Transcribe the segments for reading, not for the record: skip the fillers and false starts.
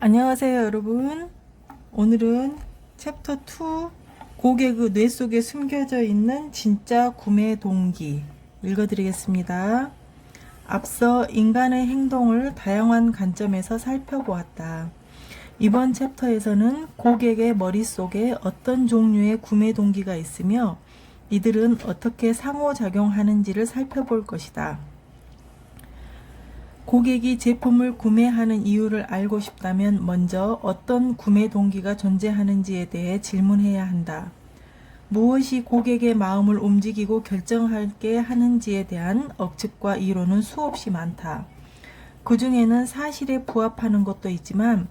안녕하세요, 여러분. 오늘은 챕터 2 고객의 뇌 속에 숨겨져 있는 진짜 구매 동기 읽어드리겠습니다. 앞서 인간의 행동을 다양한 관점에서 살펴보았다. 이번 챕터에서는 고객의 머릿속에 어떤 종류의 구매 동기가 있으며 이들은 어떻게 상호작용하는지를 살펴볼 것이다. 고객이 제품을 구매하는 이유를 알고 싶다면 먼저 어떤 구매 동기가 존재하는지에 대해 질문해야 한다. 무엇이 고객의 마음을 움직이고 결정하게 하는지에 대한 억측과 이론은 수없이 많다. 그 중에는 사실에 부합하는 것도 있지만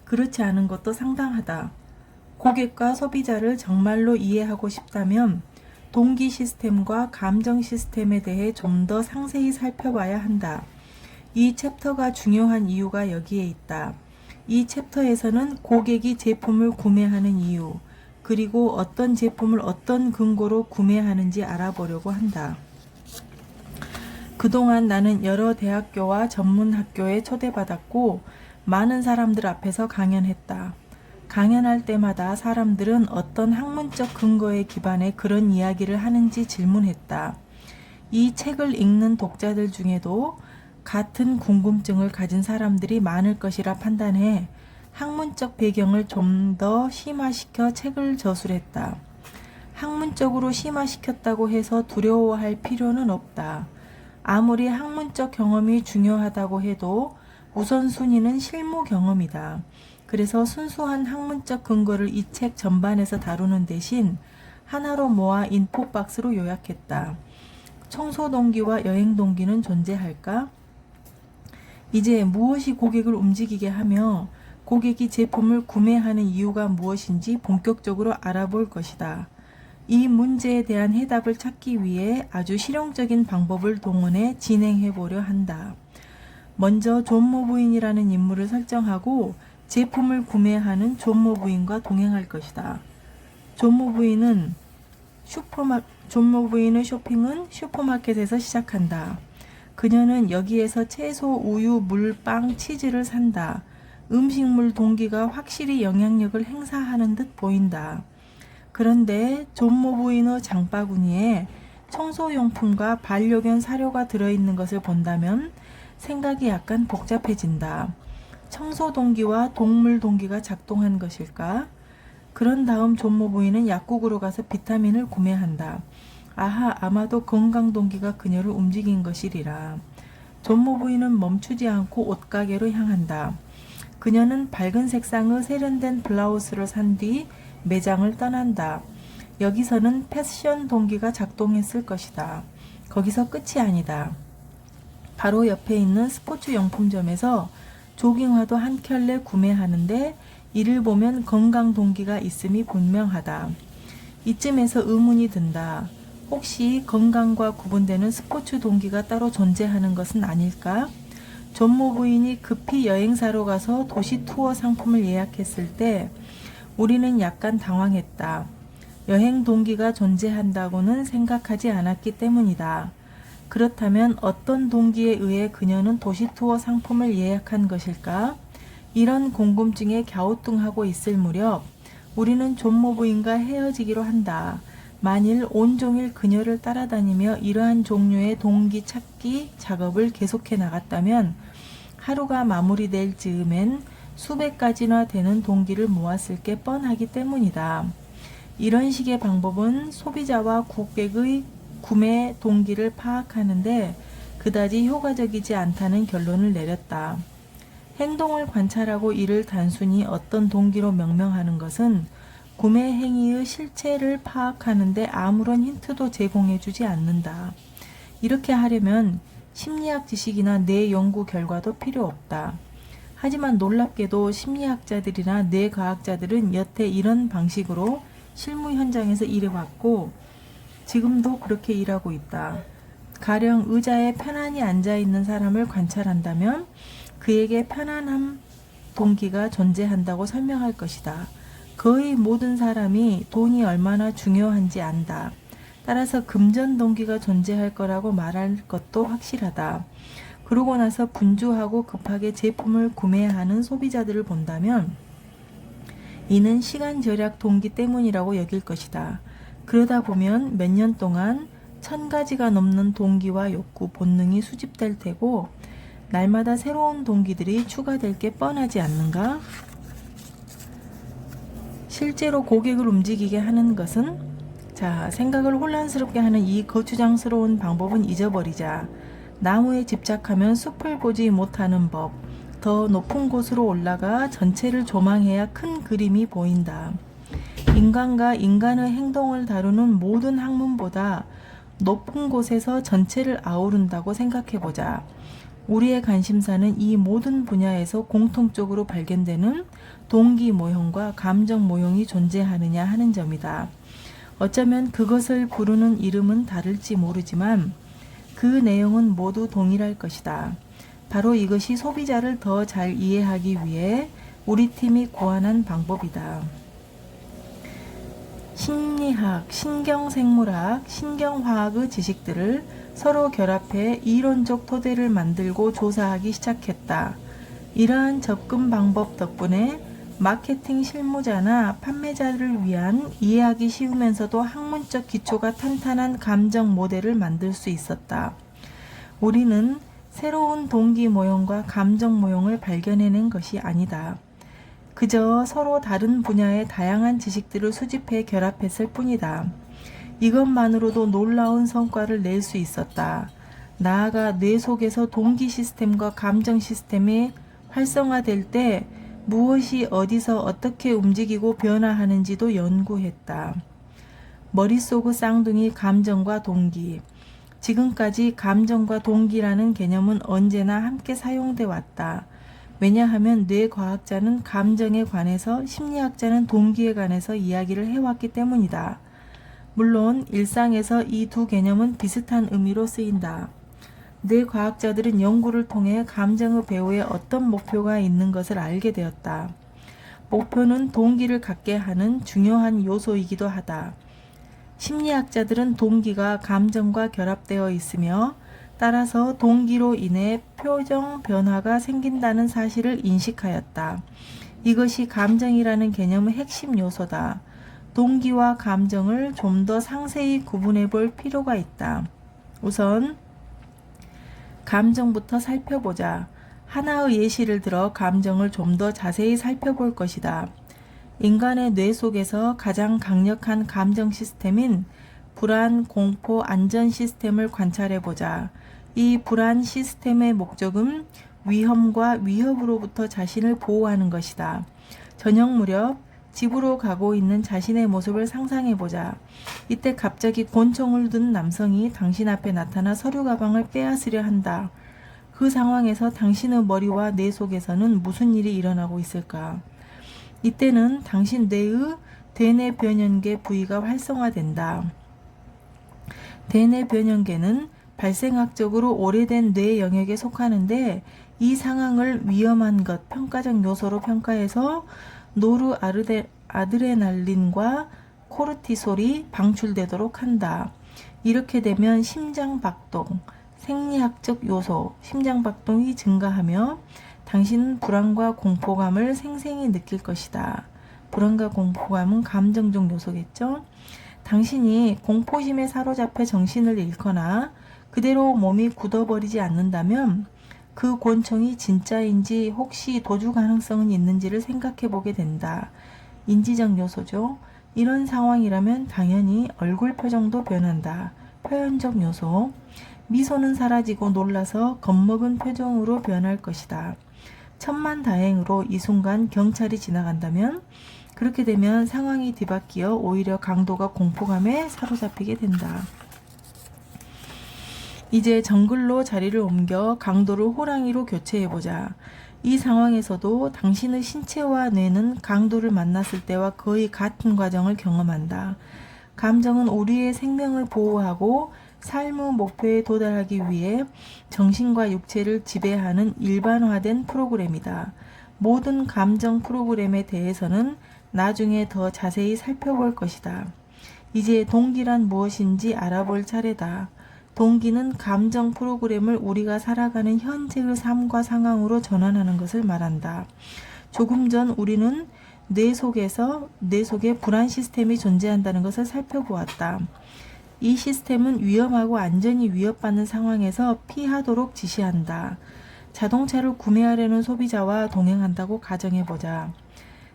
그렇지 않은 것도 상당하다. 고객과 소비자를 정말로 이해하고 싶다면 동기 시스템과 감정 시스템에 대해 좀 더 상세히 살펴봐야 한다. 이 챕터가 중요한 이유가 여기에 있다. 이 챕터에서는 고객이 제품을 구매하는 이유, 그리고 어떤 제품을 어떤 근거로 구매하는지 알아보려고 한다. 그동안 나는 여러 대학교와 전문학교에 초대받았고 많은 사람들 앞에서 강연했다. 강연할 때마다 사람들은 어떤 학문적 근거에 기반해 그런 이야기를 하는지 질문했다. 이 책을 읽는 독자들 중에도 같은 궁금증을 가진 사람들이 많을 것이라 판단해 학문적 배경을 좀 더 심화시켜 책을 저술했다. 학문적으로 심화시켰다고 해서 두려워할 필요는 없다. 아무리 학문적 경험이 중요하다고 해도 우선순위는 실무 경험이다. 그래서 순수한 학문적 근거를 이 책 전반에서 다루는 대신 하나로 모아 인포박스로 요약했다. 청소 동기와 여행 동기는 존재할까? 이제 무엇이 고객을 움직이게 하며 고객이 제품을 구매하는 이유가 무엇인지 본격적으로 알아볼 것이다. 이 문제에 대한 해답을 찾기 위해 아주 실용적인 방법을 동원해 진행해 보려 한다. 먼저 존모 부인이라는 인물을 설정하고 제품을 구매하는 존모 부인과 동행할 것이다. 존모 부인의 쇼핑은 슈퍼마켓에서 시작한다. 그녀는 여기에서 채소, 우유, 물, 빵, 치즈를 산다. 음식물 동기가 확실히 영향력을 행사하는 듯 보인다. 그런데 존모 부인의 장바구니에 청소용품과 반려견 사료가 들어있는 것을 본다면 생각이 약간 복잡해진다. 청소 동기와 동물 동기가 작동한 것일까? 그런 다음 존모 부인은 약국으로 가서 비타민을 구매한다. 아하, 아마도 건강 동기가 그녀를 움직인 것이리라. 존모 부인은 멈추지 않고 옷가게로 향한다. 그녀는 밝은 색상의 세련된 블라우스를 산 뒤 매장을 떠난다. 여기서는 패션 동기가 작동했을 것이다. 거기서 끝이 아니다. 바로 옆에 있는 스포츠 용품점에서 조깅화도 한 켤레 구매하는데 이를 보면 건강 동기가 있음이 분명하다. 이쯤에서 의문이 든다. 혹시 건강과 구분되는 스포츠 동기가 따로 존재하는 것은 아닐까? 존모 부인이 급히 여행사로 가서 도시 투어 상품을 예약했을 때 우리는 약간 당황했다. 여행 동기가 존재한다고는 생각하지 않았기 때문이다. 그렇다면 어떤 동기에 의해 그녀는 도시 투어 상품을 예약한 것일까? 이런 궁금증에 갸우뚱하고 있을 무렵 우리는 존모 부인과 헤어지기로 한다. 만일 온종일 그녀를 따라다니며 이러한 종류의 동기 찾기 작업을 계속해 나갔다면 하루가 마무리될 즈음엔 수백 가지나 되는 동기를 모았을 게 뻔하기 때문이다. 이런 식의 방법은 소비자와 고객의 구매 동기를 파악하는데 그다지 효과적이지 않다는 결론을 내렸다. 행동을 관찰하고 이를 단순히 어떤 동기로 명명하는 것은 구매 행위의 실체를 파악하는데 아무런 힌트도 제공해주지 않는다. 이렇게 하려면 심리학 지식이나 뇌 연구 결과도 필요 없다. 하지만 놀랍게도 심리학자들이나 뇌과학자들은 여태 이런 방식으로 실무 현장에서 일해왔고 지금도 그렇게 일하고 있다. 가령 의자에 편안히 앉아있는 사람을 관찰한다면 그에게 편안함 동기가 존재한다고 설명할 것이다. 거의 모든 사람이 돈이 얼마나 중요한지 안다. 따라서 금전 동기가 존재할 거라고 말할 것도 확실하다. 그러고 나서 분주하고 급하게 제품을 구매하는 소비자들을 본다면 이는 시간 절약 동기 때문이라고 여길 것이다. 그러다 보면 몇 년 동안 1000가지가 넘는 동기와 욕구, 본능이 수집될 테고 날마다 새로운 동기들이 추가될 게 뻔하지 않는가? 실제로 고객을 움직이게 하는 것은 생각을 혼란스럽게 하는 이 거추장스러운 방법은 잊어버리자. 나무에 집착하면 숲을 보지 못하는 법. 더 높은 곳으로 올라가 전체를 조망해야 큰 그림이 보인다. 인간과 인간의 행동을 다루는 모든 학문보다 높은 곳에서 전체를 아우른다고 생각해보자. 우리의 관심사는 이 모든 분야에서 공통적으로 발견되는 동기 모형과 감정 모형이 존재하느냐 하는 점이다. 어쩌면 그것을 부르는 이름은 다를지 모르지만 그 내용은 모두 동일할 것이다. 바로 이것이 소비자를 더 잘 이해하기 위해 우리 팀이 고안한 방법이다. 심리학, 신경생물학, 신경화학의 지식들을 서로 결합해 이론적 토대를 만들고 조사하기 시작했다. 이러한 접근 방법 덕분에 마케팅 실무자나 판매자를 위한 이해하기 쉬우면서도 학문적 기초가 탄탄한 감정 모델을 만들 수 있었다. 우리는 새로운 동기 모형과 감정 모형을 발견해낸 것이 아니다. 그저 서로 다른 분야의 다양한 지식들을 수집해 결합했을 뿐이다. 이것만으로도 놀라운 성과를 낼 수 있었다. 나아가 뇌 속에서 동기 시스템과 감정 시스템이 활성화될 때 무엇이 어디서 어떻게 움직이고 변화하는지도 연구했다. 머릿속의 쌍둥이 감정과 동기. 지금까지 감정과 동기라는 개념은 언제나 함께 사용돼 왔다. 왜냐하면 뇌과학자는 감정에 관해서 심리학자는 동기에 관해서 이야기를 해왔기 때문이다. 물론 일상에서 이 두 개념은 비슷한 의미로 쓰인다. 뇌과학자들은 연구를 통해 감정의 배후에 어떤 목표가 있는 것을 알게 되었다. 목표는 동기를 갖게 하는 중요한 요소이기도 하다. 심리학자들은 동기가 감정과 결합되어 있으며 따라서 동기로 인해 표정 변화가 생긴다는 사실을 인식하였다. 이것이 감정이라는 개념의 핵심 요소다. 동기와 감정을 좀 더 상세히 구분해 볼 필요가 있다. 우선 감정부터 살펴보자. 하나의 예시를 들어 감정을 좀 더 자세히 살펴볼 것이다. 인간의 뇌 속에서 가장 강력한 감정 시스템인 불안, 공포, 안전 시스템을 관찰해보자. 이 불안 시스템의 목적은 위험과 위협으로부터 자신을 보호하는 것이다. 저녁 무렵 집으로 가고 있는 자신의 모습을 상상해보자. 이때 갑자기 권총을 든 남성이 당신 앞에 나타나 서류 가방을 빼앗으려 한다. 그 상황에서 당신의 머리와 뇌 속에서는 무슨 일이 일어나고 있을까? 이때는 당신 뇌의 대뇌 변연계 부위가 활성화된다. 대뇌 변연계는 발생학적으로 오래된 뇌 영역에 속하는데 이 상황을 위험한 것, 평가적 요소로 평가해서 노르아드레날린과 코르티솔이 방출되도록 한다. 이렇게 되면 심장박동, 생리학적 요소, 심장박동이 증가하며 당신은 불안과 공포감을 생생히 느낄 것이다. 불안과 공포감은 감정적 요소겠죠? 당신이 공포심에 사로잡혀 정신을 잃거나 그대로 몸이 굳어버리지 않는다면 그 권총이 진짜인지 혹시 도주 가능성은 있는지를 생각해 보게 된다. 인지적 요소죠. 이런 상황이라면 당연히 얼굴 표정도 변한다. 표현적 요소. 미소는 사라지고 놀라서 겁먹은 표정으로 변할 것이다. 천만다행으로 이 순간 경찰이 지나간다면 그렇게 되면 상황이 뒤바뀌어 오히려 강도가 공포감에 사로잡히게 된다. 이제 정글로 자리를 옮겨 강도를 호랑이로 교체해보자. 이 상황에서도 당신의 신체와 뇌는 강도를 만났을 때와 거의 같은 과정을 경험한다. 감정은 우리의 생명을 보호하고 삶의 목표에 도달하기 위해 정신과 육체를 지배하는 일반화된 프로그램이다. 모든 감정 프로그램에 대해서는 나중에 더 자세히 살펴볼 것이다. 이제 동기란 무엇인지 알아볼 차례다. 동기는 감정 프로그램을 우리가 살아가는 현재의 삶과 상황으로 전환하는 것을 말한다. 조금 전 우리는 뇌 속에 불안 시스템이 존재한다는 것을 살펴보았다. 이 시스템은 위험하고 안전이 위협받는 상황에서 피하도록 지시한다. 자동차를 구매하려는 소비자와 동행한다고 가정해보자.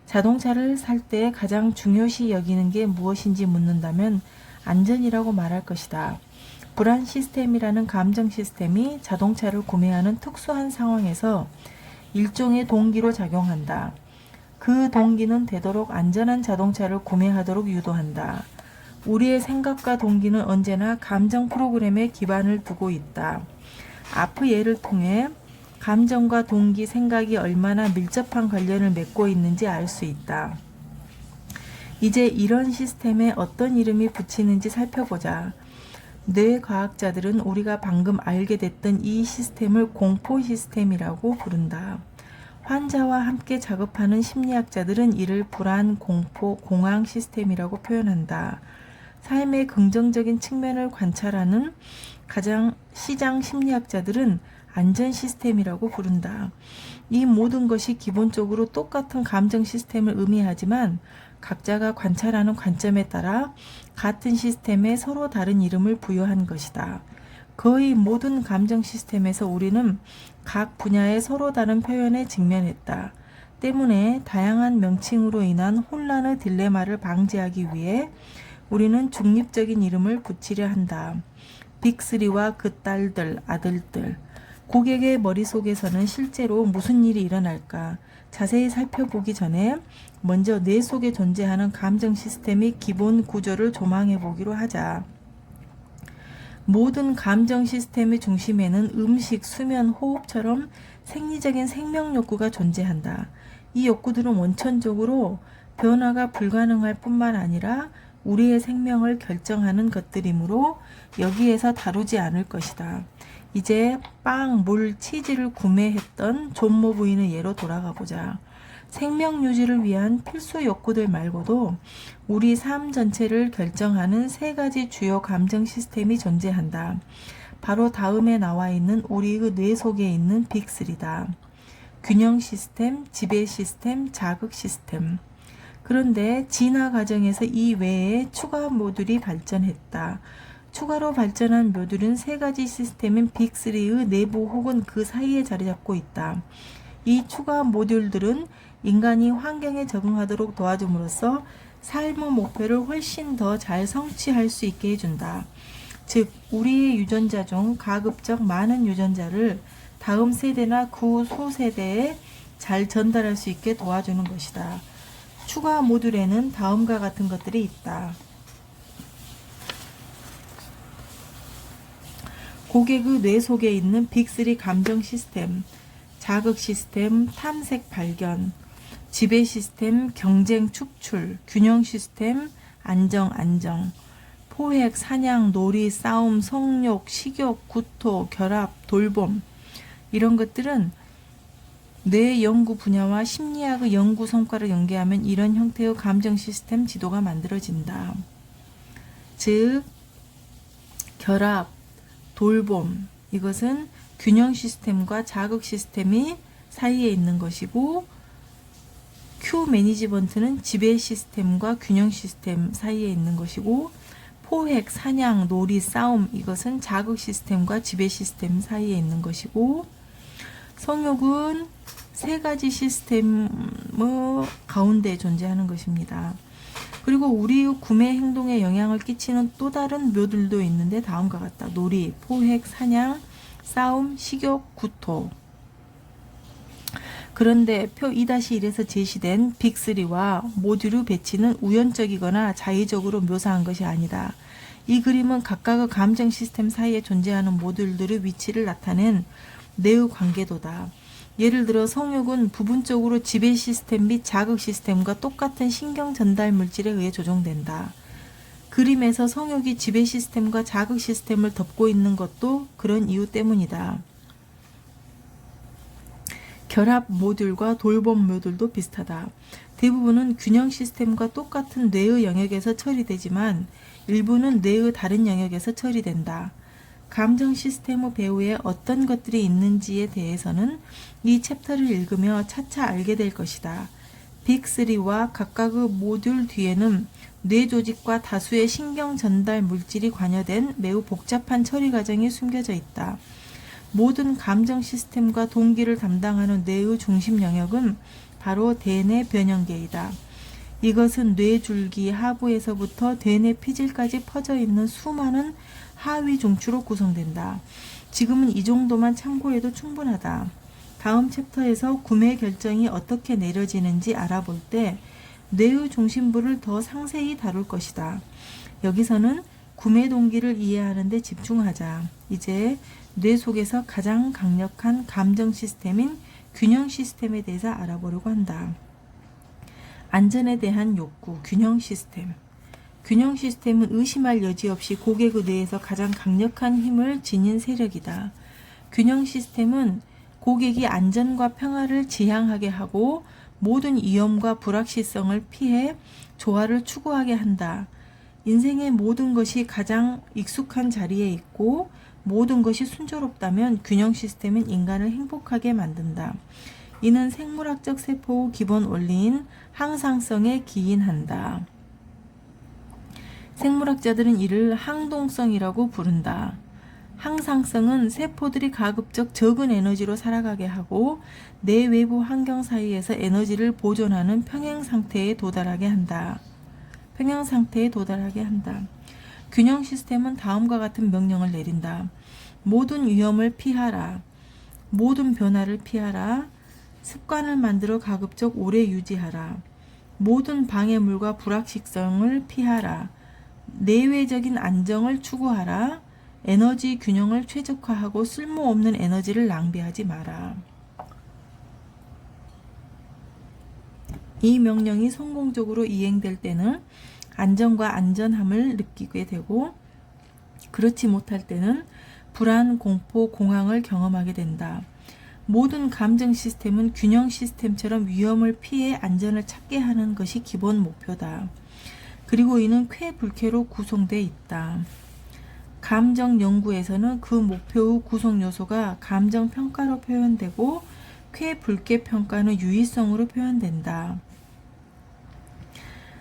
자동차를 살 때 가장 중요시 여기는 게 무엇인지 묻는다면 안전이라고 말할 것이다. 불안 시스템이라는 감정 시스템이 자동차를 구매하는 특수한 상황에서 일종의 동기로 작용한다. 그 동기는 되도록 안전한 자동차를 구매하도록 유도한다. 우리의 생각과 동기는 언제나 감정 프로그램에 기반을 두고 있다. 아프 예를 통해 감정과 동기, 생각이 얼마나 밀접한 관련을 맺고 있는지 알 수 있다. 이제 이런 시스템에 어떤 이름이 붙이는지 살펴보자. 뇌과학자들은 우리가 방금 알게 됐던 이 시스템을 공포 시스템이라고 부른다. 환자와 함께 작업하는 심리학자들은 이를 불안, 공포, 공황 시스템이라고 표현한다. 삶의 긍정적인 측면을 관찰하는 시장 심리학자들은 안전 시스템이라고 부른다. 이 모든 것이 기본적으로 똑같은 감정 시스템을 의미하지만 각자가 관찰하는 관점에 따라 같은 시스템에 서로 다른 이름을 부여한 것이다. 거의 모든 감정 시스템에서 우리는 각 분야의 서로 다른 표현에 직면했다. 때문에 다양한 명칭으로 인한 혼란의 딜레마를 방지하기 위해 우리는 중립적인 이름을 붙이려 한다. 빅3와 그 딸들, 아들들. 고객의 머릿속에서는 실제로 무슨 일이 일어날까? 자세히 살펴보기 전에 먼저 뇌 속에 존재하는 감정 시스템의 기본 구조를 조망해 보기로 하자. 모든 감정 시스템의 중심에는 음식, 수면, 호흡처럼 생리적인 생명 욕구가 존재한다. 이 욕구들은 원천적으로 변화가 불가능할 뿐만 아니라 우리의 생명을 결정하는 것들이므로 여기에서 다루지 않을 것이다. 이제 빵, 물, 치즈를 구매했던 존모 부인의 예로 돌아가 보자. 생명 유지를 위한 필수 욕구들 말고도 우리 삶 전체를 결정하는 세 가지 주요 감정 시스템이 존재한다. 바로 다음에 나와 있는 우리의 뇌 속에 있는 빅3다. 균형 시스템, 지배 시스템, 자극 시스템. 그런데 진화 과정에서 이 외에 추가 모듈이 발전했다. 추가로 발전한 모듈은 세 가지 시스템인 빅3의 내부 혹은 그 사이에 자리 잡고 있다. 이 추가 모듈들은 인간이 환경에 적응하도록 도와줌으로써 삶의 목표를 훨씬 더 잘 성취할 수 있게 해준다. 즉, 우리의 유전자 중 가급적 많은 유전자를 다음 세대나 그 후세대에 잘 전달할 수 있게 도와주는 것이다. 추가 모듈에는 다음과 같은 것들이 있다. 고객의 뇌 속에 있는 빅3 감정 시스템, 자극 시스템, 탐색 발견, 지배 시스템, 경쟁 축출, 균형 시스템, 안정, 포획, 사냥, 놀이, 싸움, 성욕, 식욕, 구토, 결합, 돌봄. 이런 것들은 뇌 연구 분야와 심리학의 연구 성과를 연계하면 이런 형태의 감정 시스템 지도가 만들어진다. 즉, 결합, 돌봄, 이것은 균형 시스템과 자극 시스템이 사이에 있는 것이고, Q 매니지먼트는 지배 시스템과 균형 시스템 사이에 있는 것이고, 포획, 사냥, 놀이, 싸움, 이것은 자극 시스템과 지배 시스템 사이에 있는 것이고, 성욕은 세 가지 시스템의 가운데 존재하는 것입니다. 그리고 우리의 구매 행동에 영향을 끼치는 또 다른 묘들도 있는데 다음과 같다. 놀이, 포획, 사냥, 싸움, 식욕, 구토. 그런데 표 2-1에서 제시된 빅3와 모듈의 배치는 우연적이거나 자의적으로 묘사한 것이 아니다. 이 그림은 각각의 감정 시스템 사이에 존재하는 모듈들의 위치를 나타낸 뇌의 관계도다. 예를 들어 성욕은 부분적으로 지배 시스템 및 자극 시스템과 똑같은 신경 전달 물질에 의해 조종된다. 그림에서 성욕이 지배 시스템과 자극 시스템을 덮고 있는 것도 그런 이유 때문이다. 결합 모듈과 돌봄 모듈도 비슷하다. 대부분은 균형 시스템과 똑같은 뇌의 영역에서 처리되지만 일부는 뇌의 다른 영역에서 처리된다. 감정 시스템의 배후에 어떤 것들이 있는지에 대해서는 이 챕터를 읽으며 차차 알게 될 것이다. 빅3와 각각의 모듈 뒤에는 뇌 조직과 다수의 신경 전달 물질이 관여된 매우 복잡한 처리 과정이 숨겨져 있다. 모든 감정 시스템과 동기를 담당하는 뇌의 중심 영역은 바로 대뇌 변형계이다. 이것은 뇌줄기 하부에서부터 대뇌 피질까지 퍼져 있는 수많은 하위 중추로 구성된다. 지금은 이 정도만 참고해도 충분하다. 다음 챕터에서 구매 결정이 어떻게 내려지는지 알아볼 때 뇌의 중심부를 더 상세히 다룰 것이다. 여기서는 구매 동기를 이해하는 데 집중하자. 이제 뇌 속에서 가장 강력한 감정 시스템인 균형 시스템에 대해서 알아보려고 한다. 안전에 대한 욕구, 균형 시스템. 균형 시스템은 의심할 여지 없이 고객의 뇌에서 가장 강력한 힘을 지닌 세력이다. 균형 시스템은 고객이 안전과 평화를 지향하게 하고 모든 위험과 불확실성을 피해 조화를 추구하게 한다. 인생의 모든 것이 가장 익숙한 자리에 있고 모든 것이 순조롭다면 균형 시스템은 인간을 행복하게 만든다. 이는 생물학적 세포의 기본 원리인 항상성에 기인한다. 생물학자들은 이를 항동성이라고 부른다. 항상성은 세포들이 가급적 적은 에너지로 살아가게 하고 내 외부 환경 사이에서 에너지를 보존하는 평행 상태에 도달하게 한다. 균형 시스템은 다음과 같은 명령을 내린다. 모든 위험을 피하라. 모든 변화를 피하라. 습관을 만들어 가급적 오래 유지하라. 모든 방해물과 불확실성을 피하라. 내외적인 안정을 추구하라. 에너지 균형을 최적화하고 쓸모없는 에너지를 낭비하지 마라. 이 명령이 성공적으로 이행될 때는 안정과 안전함을 느끼게 되고 그렇지 못할 때는 불안, 공포, 공황을 경험하게 된다. 모든 감정 시스템은 균형 시스템처럼 위험을 피해 안전을 찾게 하는 것이 기본 목표다. 그리고 이는 쾌불쾌로 구성되어 있다. 감정 연구에서는 그 목표의 구성 요소가 감정 평가로 표현되고 쾌불쾌 평가는 유의성으로 표현된다.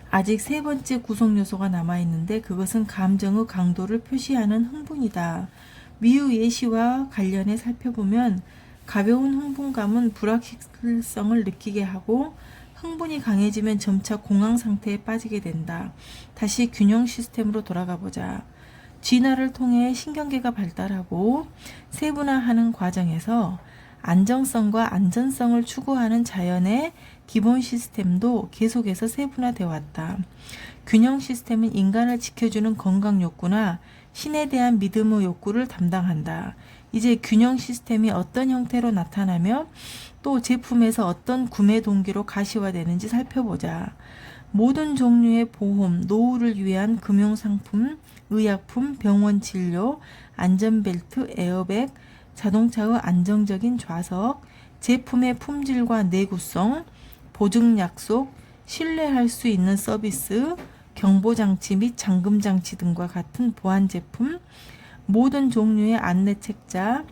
아직 세 번째 구성 요소가 남아있는데 그것은 감정의 강도를 표시하는 흥분이다. 위의 예시와 관련해 살펴보면 가벼운 흥분감은 불확실성을 느끼게 하고 흥분이 강해지면 점차 공황 상태에 빠지게 된다. 다시 균형 시스템으로 돌아가 보자. 진화를 통해 신경계가 발달하고 세분화하는 과정에서 안정성과 안전성을 추구하는 자연의 기본 시스템도 계속해서 세분화되어 왔다. 균형 시스템은 인간을 지켜주는 건강 욕구나 신에 대한 믿음의 욕구를 담당한다. 이제 균형 시스템이 어떤 형태로 나타나며 또 제품에서 어떤 구매 동기로 가시화되는지 살펴보자. 모든 종류의 보험, 노후를 위한 금융상품, 의약품, 병원 진료, 안전벨트, 에어백, 자동차의 안정적인 좌석, 제품의 품질과 내구성, 보증 약속, 신뢰할 수 있는 서비스, 경보장치 및 잠금장치 등과 같은 보안 제품, 모든 종류의 안내 책자,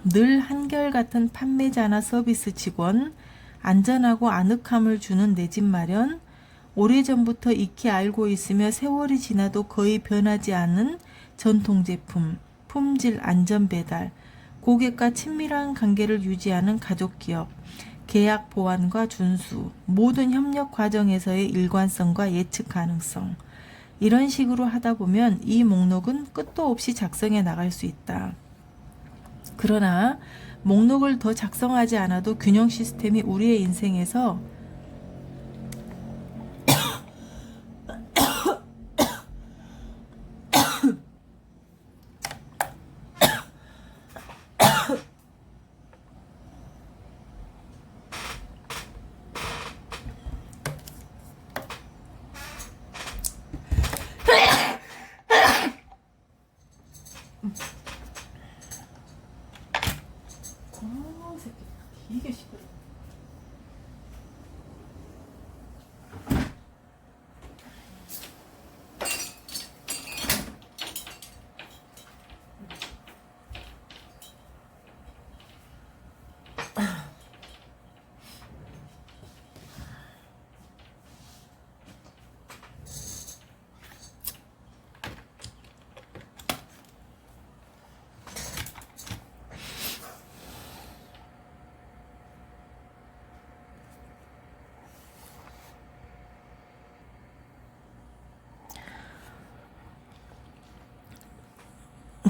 늘 한결같은 판매자나 서비스 직원, 안전하고 아늑함을 주는 내 집 마련, 오래전부터 익히 알고 있으며 세월이 지나도 거의 변하지 않는 전통 제품, 품질 안전 배달, 고객과 친밀한 관계를 유지하는 가족 기업, 계약 보완과 준수, 모든 협력 과정에서의 일관성과 예측 가능성. 이런 식으로 하다 보면 이 목록은 끝도 없이 작성해 나갈 수 있다. 그러나 목록을 더 작성하지 않아도 균형 시스템이 우리의 인생에서 이게 시끄러워.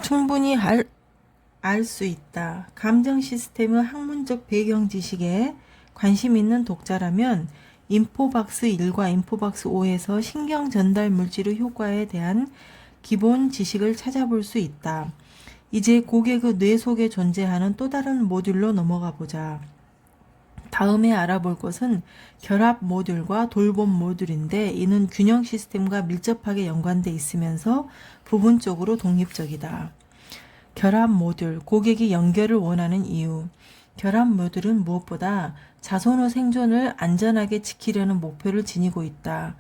충분히 알 수 있다. 감정 시스템의 학문적 배경 지식에 관심 있는 독자라면 인포박스 1과 인포박스 5에서 신경 전달 물질의 효과에 대한 기본 지식을 찾아볼 수 있다. 이제 고객의 뇌 속에 존재하는 또 다른 모듈로 넘어가 보자. 다음에 알아볼 것은 결합 모듈과 돌봄 모듈인데 이는 균형 시스템과 밀접하게 연관돼 있으면서 부분적으로 독립적이다. 결합 모듈, 고객이 연결을 원하는 이유. 결합 모듈은 무엇보다 자손의 생존을 안전하게 지키려는 목표를 지니고 있다.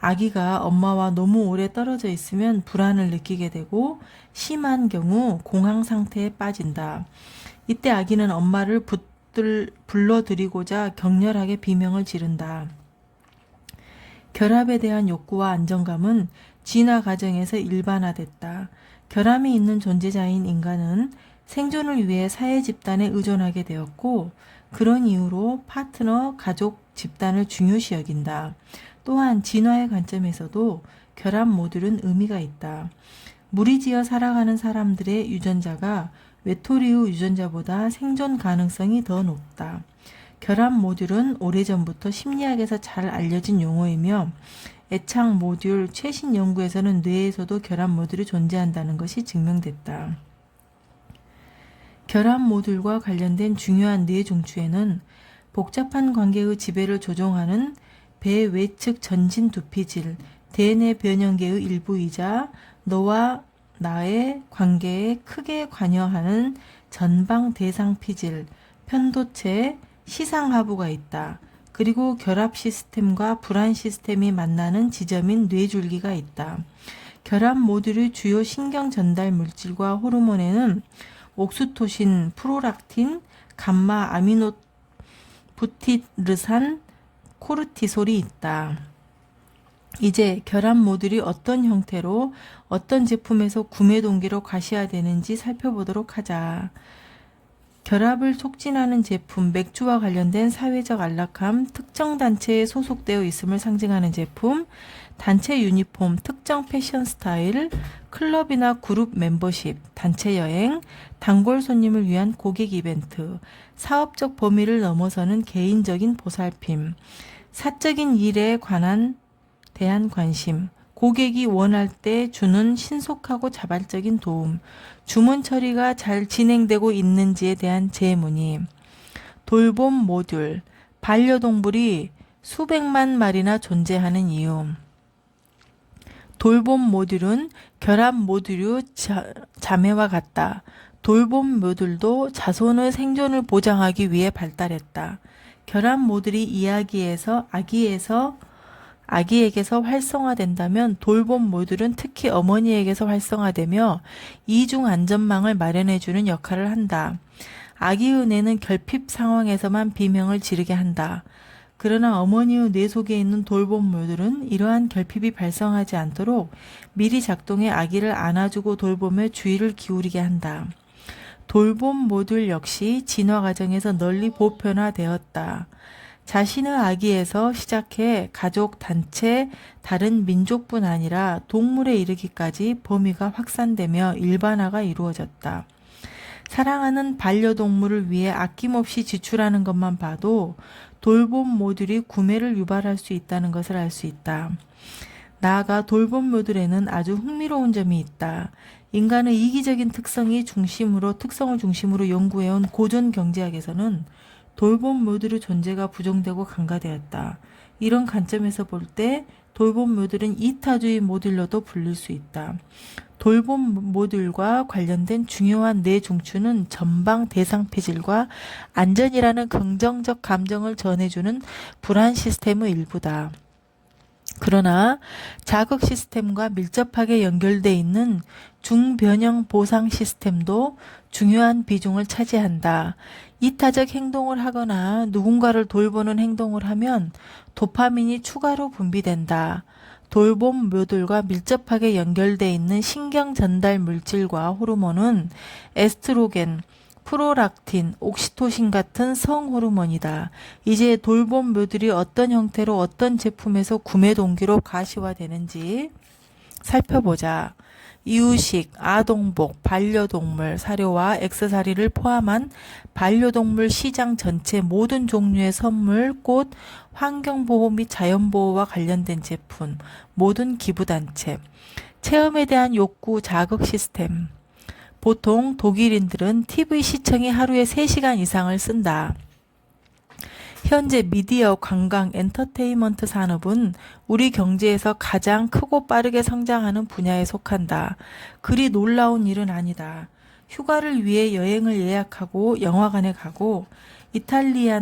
아기가 엄마와 너무 오래 떨어져 있으면 불안을 느끼게 되고 심한 경우 공황 상태에 빠진다. 이때 아기는 엄마를 불러들이고자 격렬하게 비명을 지른다. 결합에 대한 욕구와 안정감은 진화 과정에서 일반화됐다. 결함이 있는 존재자인 인간은 생존을 위해 사회 집단에 의존하게 되었고 그런 이유로 파트너, 가족, 집단을 중요시 여긴다. 또한 진화의 관점에서도 결합 모듈은 의미가 있다. 무리지어 살아가는 사람들의 유전자가 외톨이의 유전자보다 생존 가능성이 더 높다. 결합 모듈은 오래전부터 심리학에서 잘 알려진 용어이며 애착 모듈, 최신 연구에서는 뇌에서도 결합 모듈이 존재한다는 것이 증명됐다. 결합 모듈과 관련된 중요한 뇌 중추에는 복잡한 관계의 지배를 조종하는 배외측 전진 두피질, 대뇌 변형계의 일부이자 너와 나의 관계에 크게 관여하는 전방 대상 피질, 편도체, 시상하부가 있다. 그리고 결합 시스템과 불안 시스템이 만나는 지점인 뇌줄기가 있다. 결합 모듈의 주요 신경 전달 물질과 호르몬에는 옥시토신, 프로락틴, 감마 아미노부티르산, 코르티솔이 있다. 이제 결합 모듈이 어떤 형태로 어떤 제품에서 구매 동기로 과시화되는지 살펴보도록 하자. 결합을 촉진하는 제품, 맥주와 관련된 사회적 안락함, 특정 단체에 소속되어 있음을 상징하는 제품, 단체 유니폼, 특정 패션 스타일, 클럽이나 그룹 멤버십, 단체 여행, 단골 손님을 위한 고객 이벤트, 사업적 범위를 넘어서는 개인적인 보살핌, 사적인 일에 대한 관심, 고객이 원할 때 주는 신속하고 자발적인 도움, 주문 처리가 잘 진행되고 있는지에 대한 재문의, 돌봄 모듈, 반려동물이 수백만 마리나 존재하는 이유. 돌봄 모듈은 결합 모듈의 자매와 같다. 돌봄 모듈도 자손의 생존을 보장하기 위해 발달했다. 결합 모듈이 아기에게서 활성화된다면 돌봄 모듈은 특히 어머니에게서 활성화되며 이중 안전망을 마련해주는 역할을 한다. 아기의 뇌는 결핍 상황에서만 비명을 지르게 한다. 그러나 어머니의 뇌 속에 있는 돌봄 모듈은 이러한 결핍이 발생하지 않도록 미리 작동해 아기를 안아주고 돌봄에 주의를 기울이게 한다. 돌봄 모듈 역시 진화 과정에서 널리 보편화되었다. 자신의 아기에서 시작해 가족, 단체, 다른 민족뿐 아니라 동물에 이르기까지 범위가 확산되며 일반화가 이루어졌다. 사랑하는 반려동물을 위해 아낌없이 지출하는 것만 봐도 돌봄 모듈이 구매를 유발할 수 있다는 것을 알 수 있다. 나아가 돌봄 모듈에는 아주 흥미로운 점이 있다. 인간의 이기적인 특성을 중심으로 연구해온 고전 경제학에서는 돌봄 모듈의 존재가 부정되고 간과되었다. 이런 관점에서 볼 때 돌봄 모듈은 이타주의 모듈로도 불릴 수 있다. 돌봄 모듈과 관련된 중요한 뇌 중추는 전방 대상 폐질과 안전이라는 긍정적 감정을 전해주는 불안 시스템의 일부다. 그러나 자극 시스템과 밀접하게 연결되어 있는 중변형 보상 시스템도 중요한 비중을 차지한다. 이타적 행동을 하거나 누군가를 돌보는 행동을 하면 도파민이 추가로 분비된다. 돌봄 모듈과 밀접하게 연결되어 있는 신경 전달 물질과 호르몬은 에스트로겐, 프로락틴, 옥시토신 같은 성호르몬이다. 이제 돌봄 모듈이 어떤 형태로 어떤 제품에서 구매 동기로 가시화되는지 살펴보자. 이유식, 아동복, 반려동물, 사료와 액세서리를 포함한 반려동물 시장 전체 모든 종류의 선물, 꽃, 환경보호 및 자연보호와 관련된 제품, 모든 기부단체, 체험에 대한 욕구 자극 시스템. 보통 독일인들은 TV 시청에 하루에 3시간 이상을 쓴다. 현재 미디어, 관광, 엔터테인먼트 산업은 우리 경제에서 가장 크고 빠르게 성장하는 분야에 속한다. 그리 놀라운 일은 아니다. 휴가를 위해 여행을 예약하고 영화관에 가고 이탈리아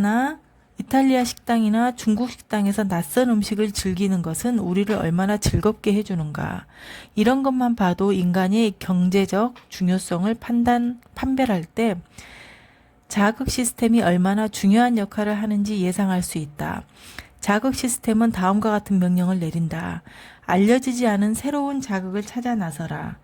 식당이나 중국 식당에서 낯선 음식을 즐기는 것은 우리를 얼마나 즐겁게 해주는가. 이런 것만 봐도 인간의 경제적 중요성을 판별할 때 자극 시스템이 얼마나 중요한 역할을 하는지 예상할 수 있다. 자극 시스템은 다음과 같은 명령을 내린다. 알려지지 않은 새로운 자극을 찾아 나서라.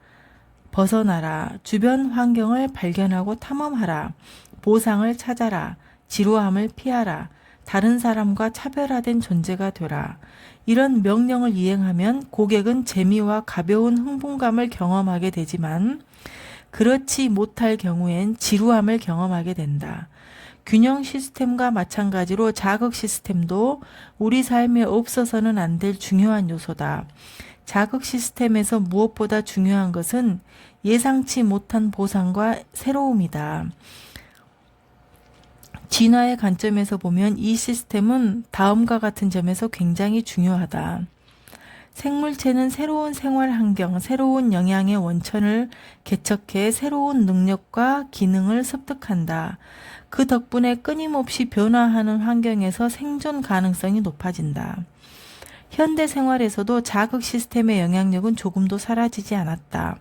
벗어나라. 주변 환경을 발견하고 탐험하라. 보상을 찾아라. 지루함을 피하라. 다른 사람과 차별화된 존재가 되라. 이런 명령을 이행하면 고객은 재미와 가벼운 흥분감을 경험하게 되지만 그렇지 못할 경우엔 지루함을 경험하게 된다. 균형 시스템과 마찬가지로 자극 시스템도 우리 삶에 없어서는 안 될 중요한 요소다. 자극 시스템에서 무엇보다 중요한 것은 예상치 못한 보상과 새로움이다. 진화의 관점에서 보면 이 시스템은 다음과 같은 점에서 굉장히 중요하다. 생물체는 새로운 생활 환경, 새로운 영양의 원천을 개척해 새로운 능력과 기능을 습득한다. 그 덕분에 끊임없이 변화하는 환경에서 생존 가능성이 높아진다. 현대 생활에서도 자극 시스템의 영향력은 조금도 사라지지 않았다.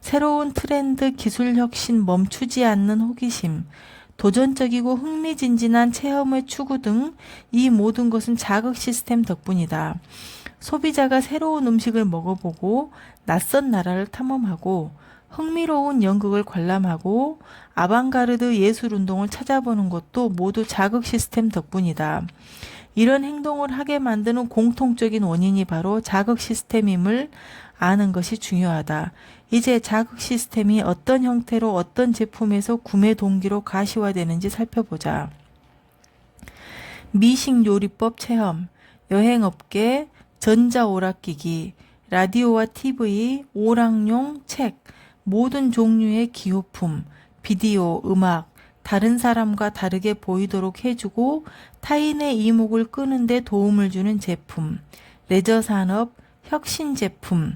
새로운 트렌드, 기술 혁신, 멈추지 않는 호기심, 도전적이고 흥미진진한 체험의 추구 등 이 모든 것은 자극 시스템 덕분이다. 소비자가 새로운 음식을 먹어보고 낯선 나라를 탐험하고 흥미로운 연극을 관람하고 아방가르드 예술 운동을 찾아보는 것도 모두 자극 시스템 덕분이다. 이런 행동을 하게 만드는 공통적인 원인이 바로 자극 시스템임을 아는 것이 중요하다. 이제 자극 시스템이 어떤 형태로 어떤 제품에서 구매 동기로 가시화되는지 살펴보자. 미식 요리법 체험, 여행업계, 전자오락기기, 라디오와 TV, 오락용 책, 모든 종류의 기호품, 비디오, 음악, 다른 사람과 다르게 보이도록 해주고 타인의 이목을 끄는 데 도움을 주는 제품, 레저 산업, 혁신 제품,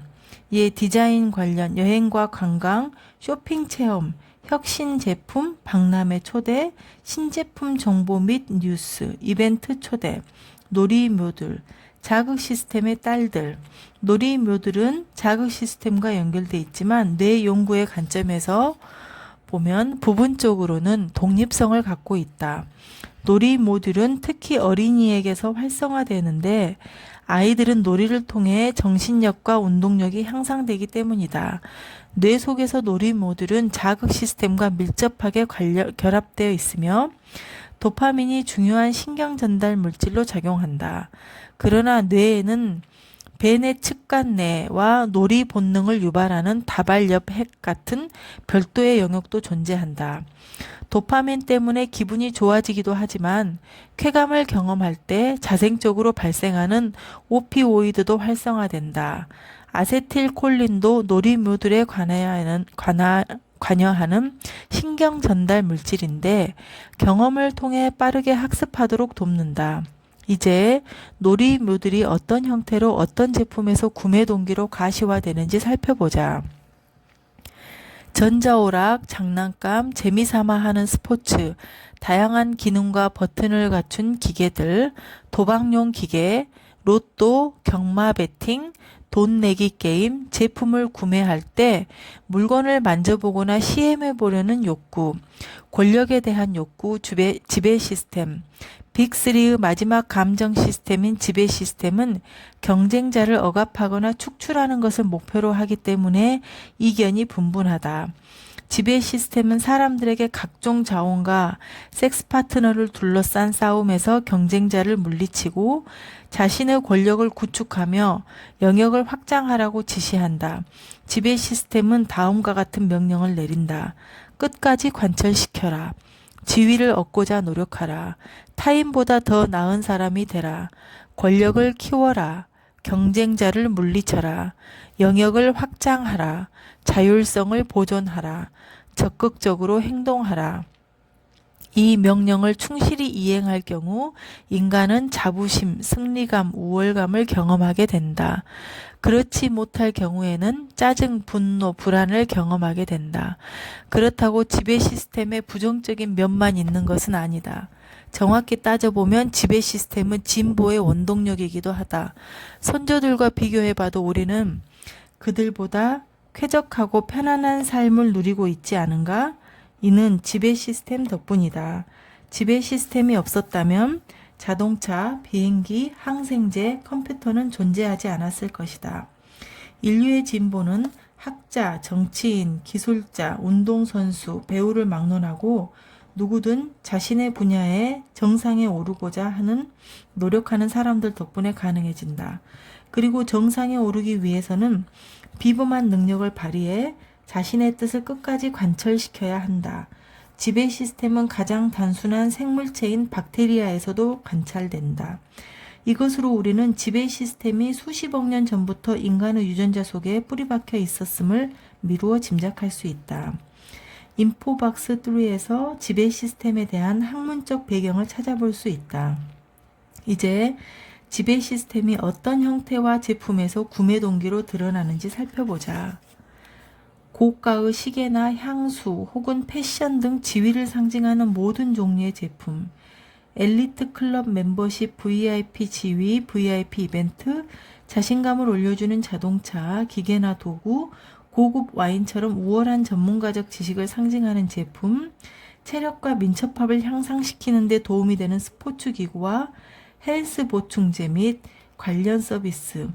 디자인 관련 여행과 관광, 쇼핑 체험, 혁신 제품, 박람회 초대, 신제품 정보 및 뉴스, 이벤트 초대, 놀이묘들, 자극 시스템의 딸들. 놀이묘들은 자극 시스템과 연결돼 있지만 뇌 연구의 관점에서 보면 부분적으로는 독립성을 갖고 있다. 놀이묘들은 특히 어린이에게서 활성화되는데 아이들은 놀이를 통해 정신력과 운동력이 향상되기 때문이다. 뇌 속에서 놀이묘들은 자극 시스템과 밀접하게 결합되어 있으며 도파민이 중요한 신경 전달 물질로 작용한다. 그러나 뇌에는 배내 측간내와 놀이 본능을 유발하는 다발력 핵 같은 별도의 영역도 존재한다. 도파민 때문에 기분이 좋아지기도 하지만 쾌감을 경험할 때 자생적으로 발생하는 오피오이드도 활성화된다. 아세틸콜린도 놀이묘들에 관여하는 신경 전달 물질인데 경험을 통해 빠르게 학습하도록 돕는다. 이제 놀이묘들이 어떤 형태로 어떤 제품에서 구매 동기로 가시화되는지 살펴보자. 전자오락, 장난감, 재미삼아 하는 스포츠, 다양한 기능과 버튼을 갖춘 기계들, 도박용 기계, 로또, 경마 베팅, 돈 내기 게임, 제품을 구매할 때 물건을 만져보거나 시험해 보려는 욕구, 권력에 대한 욕구, 지배 시스템, 빅3의 마지막 감정 시스템인 지배 시스템은 경쟁자를 억압하거나 축출하는 것을 목표로 하기 때문에 이견이 분분하다. 지배 시스템은 사람들에게 각종 자원과 섹스 파트너를 둘러싼 싸움에서 경쟁자를 물리치고 자신의 권력을 구축하며 영역을 확장하라고 지시한다. 지배 시스템은 다음과 같은 명령을 내린다. 끝까지 관철시켜라. 지위를 얻고자 노력하라. 타인보다 더 나은 사람이 되라. 권력을 키워라. 경쟁자를 물리쳐라. 영역을 확장하라. 자율성을 보존하라. 적극적으로 행동하라. 이 명령을 충실히 이행할 경우 인간은 자부심, 승리감, 우월감을 경험하게 된다. 그렇지 못할 경우에는 짜증, 분노, 불안을 경험하게 된다. 그렇다고 지배 시스템에 부정적인 면만 있는 것은 아니다. 정확히 따져보면 지배 시스템은 진보의 원동력이기도 하다. 선조들과 비교해봐도 우리는 그들보다 쾌적하고 편안한 삶을 누리고 있지 않은가? 이는 지배 시스템 덕분이다. 지배 시스템이 없었다면 자동차, 비행기, 항생제, 컴퓨터는 존재하지 않았을 것이다. 인류의 진보는 학자, 정치인, 기술자, 운동선수, 배우를 막론하고 누구든 자신의 분야에 정상에 오르고자 하는 노력하는 사람들 덕분에 가능해진다. 그리고 정상에 오르기 위해서는 비범한 능력을 발휘해 자신의 뜻을 끝까지 관철시켜야 한다. 지배 시스템은 가장 단순한 생물체인 박테리아에서도 관찰된다. 이것으로 우리는 지배 시스템이 수십억 년 전부터 인간의 유전자 속에 뿌리박혀 있었음을 미루어 짐작할 수 있다. 인포박스 3에서 지배 시스템에 대한 학문적 배경을 찾아볼 수 있다. 이제 지배 시스템이 어떤 형태와 제품에서 구매 동기로 드러나는지 살펴보자. 고가의 시계나 향수 혹은 패션 등 지위를 상징하는 모든 종류의 제품, 엘리트 클럽 멤버십, VIP 지위, VIP 이벤트, 자신감을 올려주는 자동차, 기계나 도구, 고급 와인처럼 우월한 전문가적 지식을 상징하는 제품, 체력과 민첩합을 향상시키는 데 도움이 되는 스포츠 기구와 헬스 보충제 및 관련 서비스,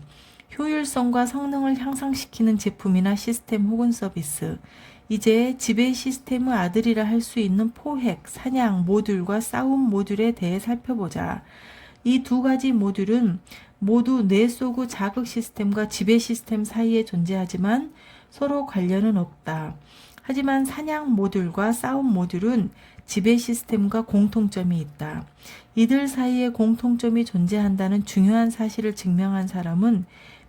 효율성과 성능을 향상시키는 제품이나 시스템 혹은 서비스. 이제 지배 시스템의 아들이라 할 수 있는 포획, 사냥 모듈과 싸움 모듈에 대해 살펴보자. 이 두 가지 모듈은 모두 뇌 속의 자극 시스템과 지배 시스템 사이에 존재하지만 서로 관련은 없다. 하지만 사냥 모듈과 싸움 모듈은 지배 시스템과 공통점이 있다. 이들 사이에 공통점이 존재한다는 중요한 사실을 증명한 사람은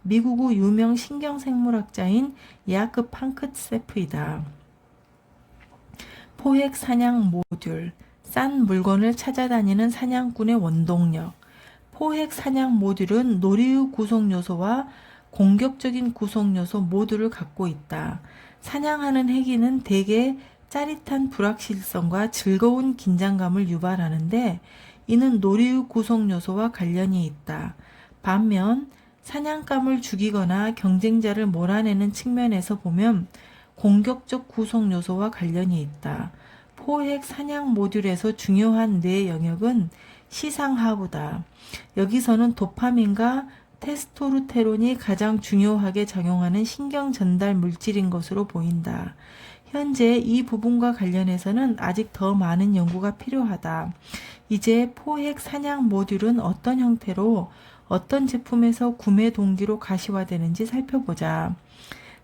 미국의 유명 신경생물학자인 야크 팡크세프이다. 포획 사냥 모듈, 싼 물건을 찾아다니는 사냥꾼의 원동력. 포획 사냥 모듈은 놀이의 구성 요소와 공격적인 구성 요소 모두를 갖고 있다. 사냥하는 행위는 대개 짜릿한 불확실성과 즐거운 긴장감을 유발하는데 이는 놀이의 구성 요소와 관련이 있다. 반면 사냥감을 죽이거나 경쟁자를 몰아내는 측면에서 보면 공격적 구성 요소와 관련이 있다. 포획 사냥 모듈에서 중요한 뇌 영역은 시상하부다. 여기서는 도파민과 테스토스테론이 가장 중요하게 작용하는 신경 전달 물질인 것으로 보인다. 현재 이 부분과 관련해서는 아직 더 많은 연구가 필요하다. 이제 포획 사냥 모듈은 어떤 형태로 어떤 제품에서 구매 동기로 가시화되는지 살펴보자.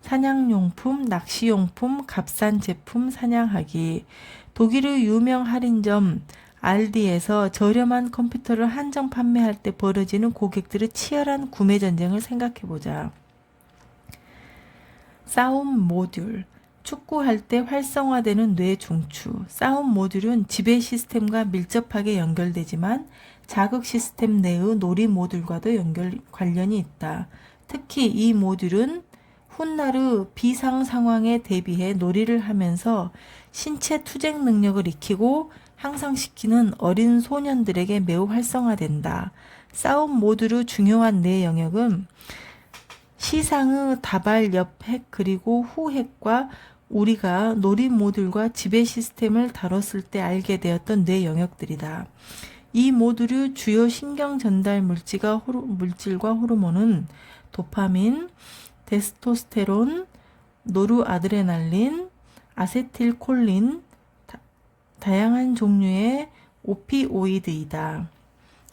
사냥용품, 낚시용품, 값싼 제품 사냥하기. 독일의 유명 할인점 알디에서 저렴한 컴퓨터를 한정 판매할 때 벌어지는 고객들의 치열한 구매 전쟁을 생각해보자. 싸움 모듈. 축구할 때 활성화되는 뇌 중추. 싸움 모듈은 지배 시스템과 밀접하게 연결되지만 자극 시스템 내의 놀이 모듈과도 관련이 있다. 특히 이 모듈은 훗날의 비상 상황에 대비해 놀이를 하면서 신체 투쟁 능력을 익히고 향상시키는 어린 소년들에게 매우 활성화된다. 싸움 모듈의 중요한 뇌 영역은 시상의 다발 옆핵 그리고 후핵과 우리가 놀이 모듈과 지배 시스템을 다뤘을 때 알게 되었던 뇌 영역들이다. 이 모듈의 주요 신경 전달 물질과 호르몬은 도파민, 테스토스테론, 노르아드레날린, 아세틸콜린, 다양한 종류의 오피오이드이다.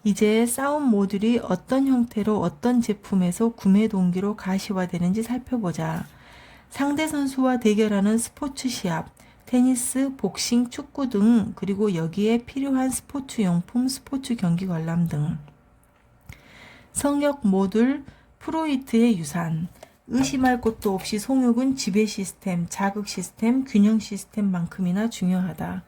이제 싸움 모듈이 어떤 형태로 어떤 제품에서 구매 동기로 가시화되는지 살펴보자. 상대 선수와 대결하는 스포츠 시합, 테니스, 복싱, 축구 등, 그리고 여기에 필요한 스포츠 용품, 스포츠 경기 관람 등. 성역 모듈 프로이트의 유산. 의심할 것도 없이 성욕은 지배 시스템, 자극 시스템, 균형 시스템만큼이나 중요하다.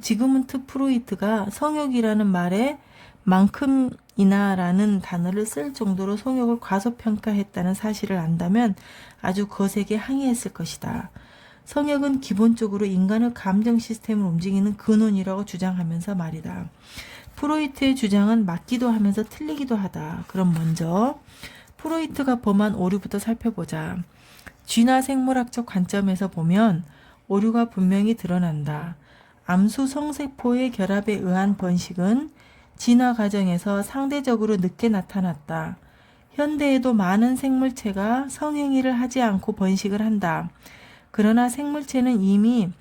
지금은트 프로이트가 성욕이라는 말에 만큼이나라는 단어를 쓸 정도로 성욕을 과소평가했다는 사실을 안다면 아주 거세게 항의했을 것이다. 성욕은 기본적으로 인간의 감정 시스템을 움직이는 근원이라고 주장하면서 말이다. 프로이트의 주장은 맞기도 하면서 틀리기도 하다. 그럼 먼저 프로이트가 범한 오류부터 살펴보자. 쥐나 생물학적 관점에서 보면 오류가 분명히 드러난다. 암수 성세포의 결합에 의한 번식은 진화 과정에서 상대적으로 늦게 나타났다. 현대에도 많은 생물체가 성행위를 하지 않고 번식을 한다. 그러나 생물체는 이미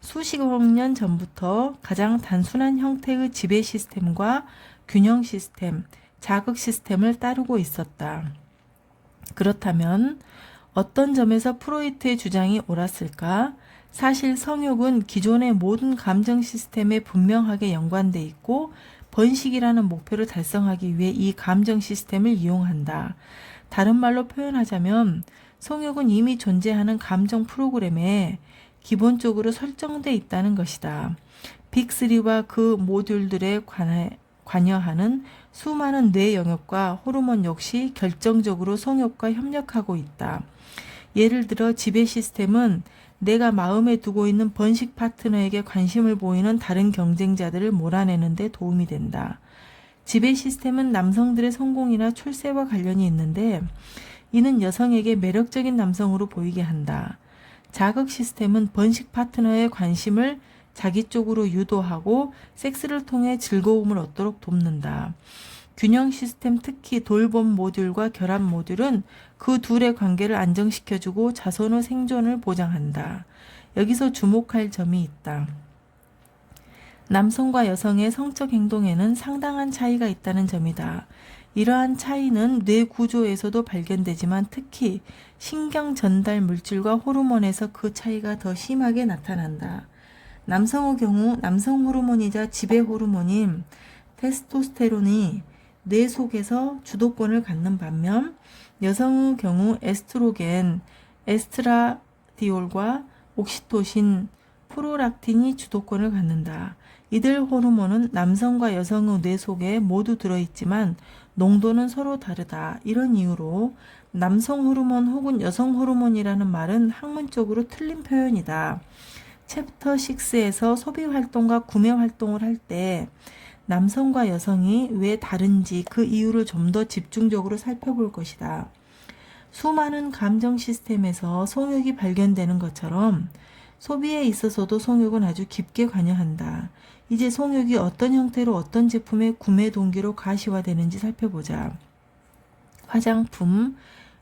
수십억 년 전부터 가장 단순한 형태의 지배 시스템과 균형 시스템, 자극 시스템을 따르고 있었다. 그렇다면 어떤 점에서 프로이트의 주장이 옳았을까? 사실 성욕은 기존의 모든 감정 시스템에 분명하게 연관돼 있고 번식이라는 목표를 달성하기 위해 이 감정 시스템을 이용한다. 다른 말로 표현하자면 성욕은 이미 존재하는 감정 프로그램에 기본적으로 설정돼 있다는 것이다. 빅3와 그 모듈들에 관여하는 수많은 뇌 영역과 호르몬 역시 결정적으로 성욕과 협력하고 있다. 예를 들어 지배 시스템은 내가 마음에 두고 있는 번식 파트너에게 관심을 보이는 다른 경쟁자들을 몰아내는 데 도움이 된다. 지배 시스템은 남성들의 성공이나 출세와 관련이 있는데 이는 여성에게 매력적인 남성으로 보이게 한다. 자극 시스템은 번식 파트너의 관심을 자기 쪽으로 유도하고 섹스를 통해 즐거움을 얻도록 돕는다. 균형 시스템, 특히 돌봄 모듈과 결합 모듈은 그 둘의 관계를 안정시켜주고 자손의 생존을 보장한다. 여기서 주목할 점이 있다. 남성과 여성의 성적 행동에는 상당한 차이가 있다는 점이다. 이러한 차이는 뇌 구조에서도 발견되지만 특히 신경 전달 물질과 호르몬에서 그 차이가 더 심하게 나타난다. 남성의 경우 남성 호르몬이자 지배 호르몬인 테스토스테론이 뇌 속에서 주도권을 갖는 반면 여성의 경우 에스트로겐, 에스트라디올과 옥시토신, 프로락틴이 주도권을 갖는다. 이들 호르몬은 남성과 여성의 뇌 속에 모두 들어있지만 농도는 서로 다르다. 이런 이유로 남성 호르몬 혹은 여성 호르몬이라는 말은 학문적으로 틀린 표현이다. 챕터 6에서 소비 활동과 구매 활동을 할 때 남성과 여성이 왜 다른지 그 이유를 좀 더 집중적으로 살펴볼 것이다. 수많은 감정 시스템에서 성욕이 발견되는 것처럼 소비에 있어서도 성욕은 아주 깊게 관여한다. 이제 성욕이 어떤 형태로 어떤 제품의 구매 동기로 가시화되는지 살펴보자. 화장품,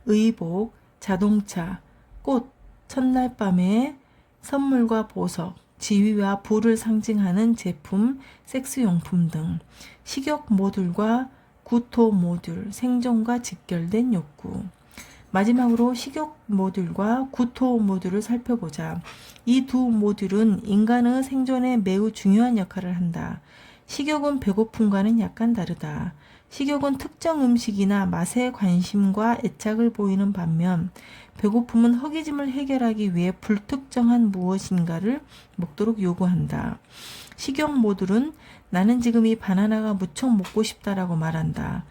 의복, 자동차, 꽃, 첫날 밤에 선물과 보석, 지위와 부를 상징하는 제품, 섹스용품 등, 식욕 모듈과 구토 모듈, 생존과 직결된 욕구. 마지막으로 식욕 모듈과 구토 모듈을 살펴보자. 이 두 모듈은 인간의 생존에 매우 중요한 역할을 한다. 식욕은 배고픔과는 약간 다르다. 식욕은 특정 음식이나 맛에 관심과 애착을 보이는 반면 배고픔은 허기짐을 해결하기 위해 불특정한 무엇인가를 먹도록 요구한다. 식욕 모듈은 나는 지금 이 바나나가 무척 먹고 싶다라고 말한다.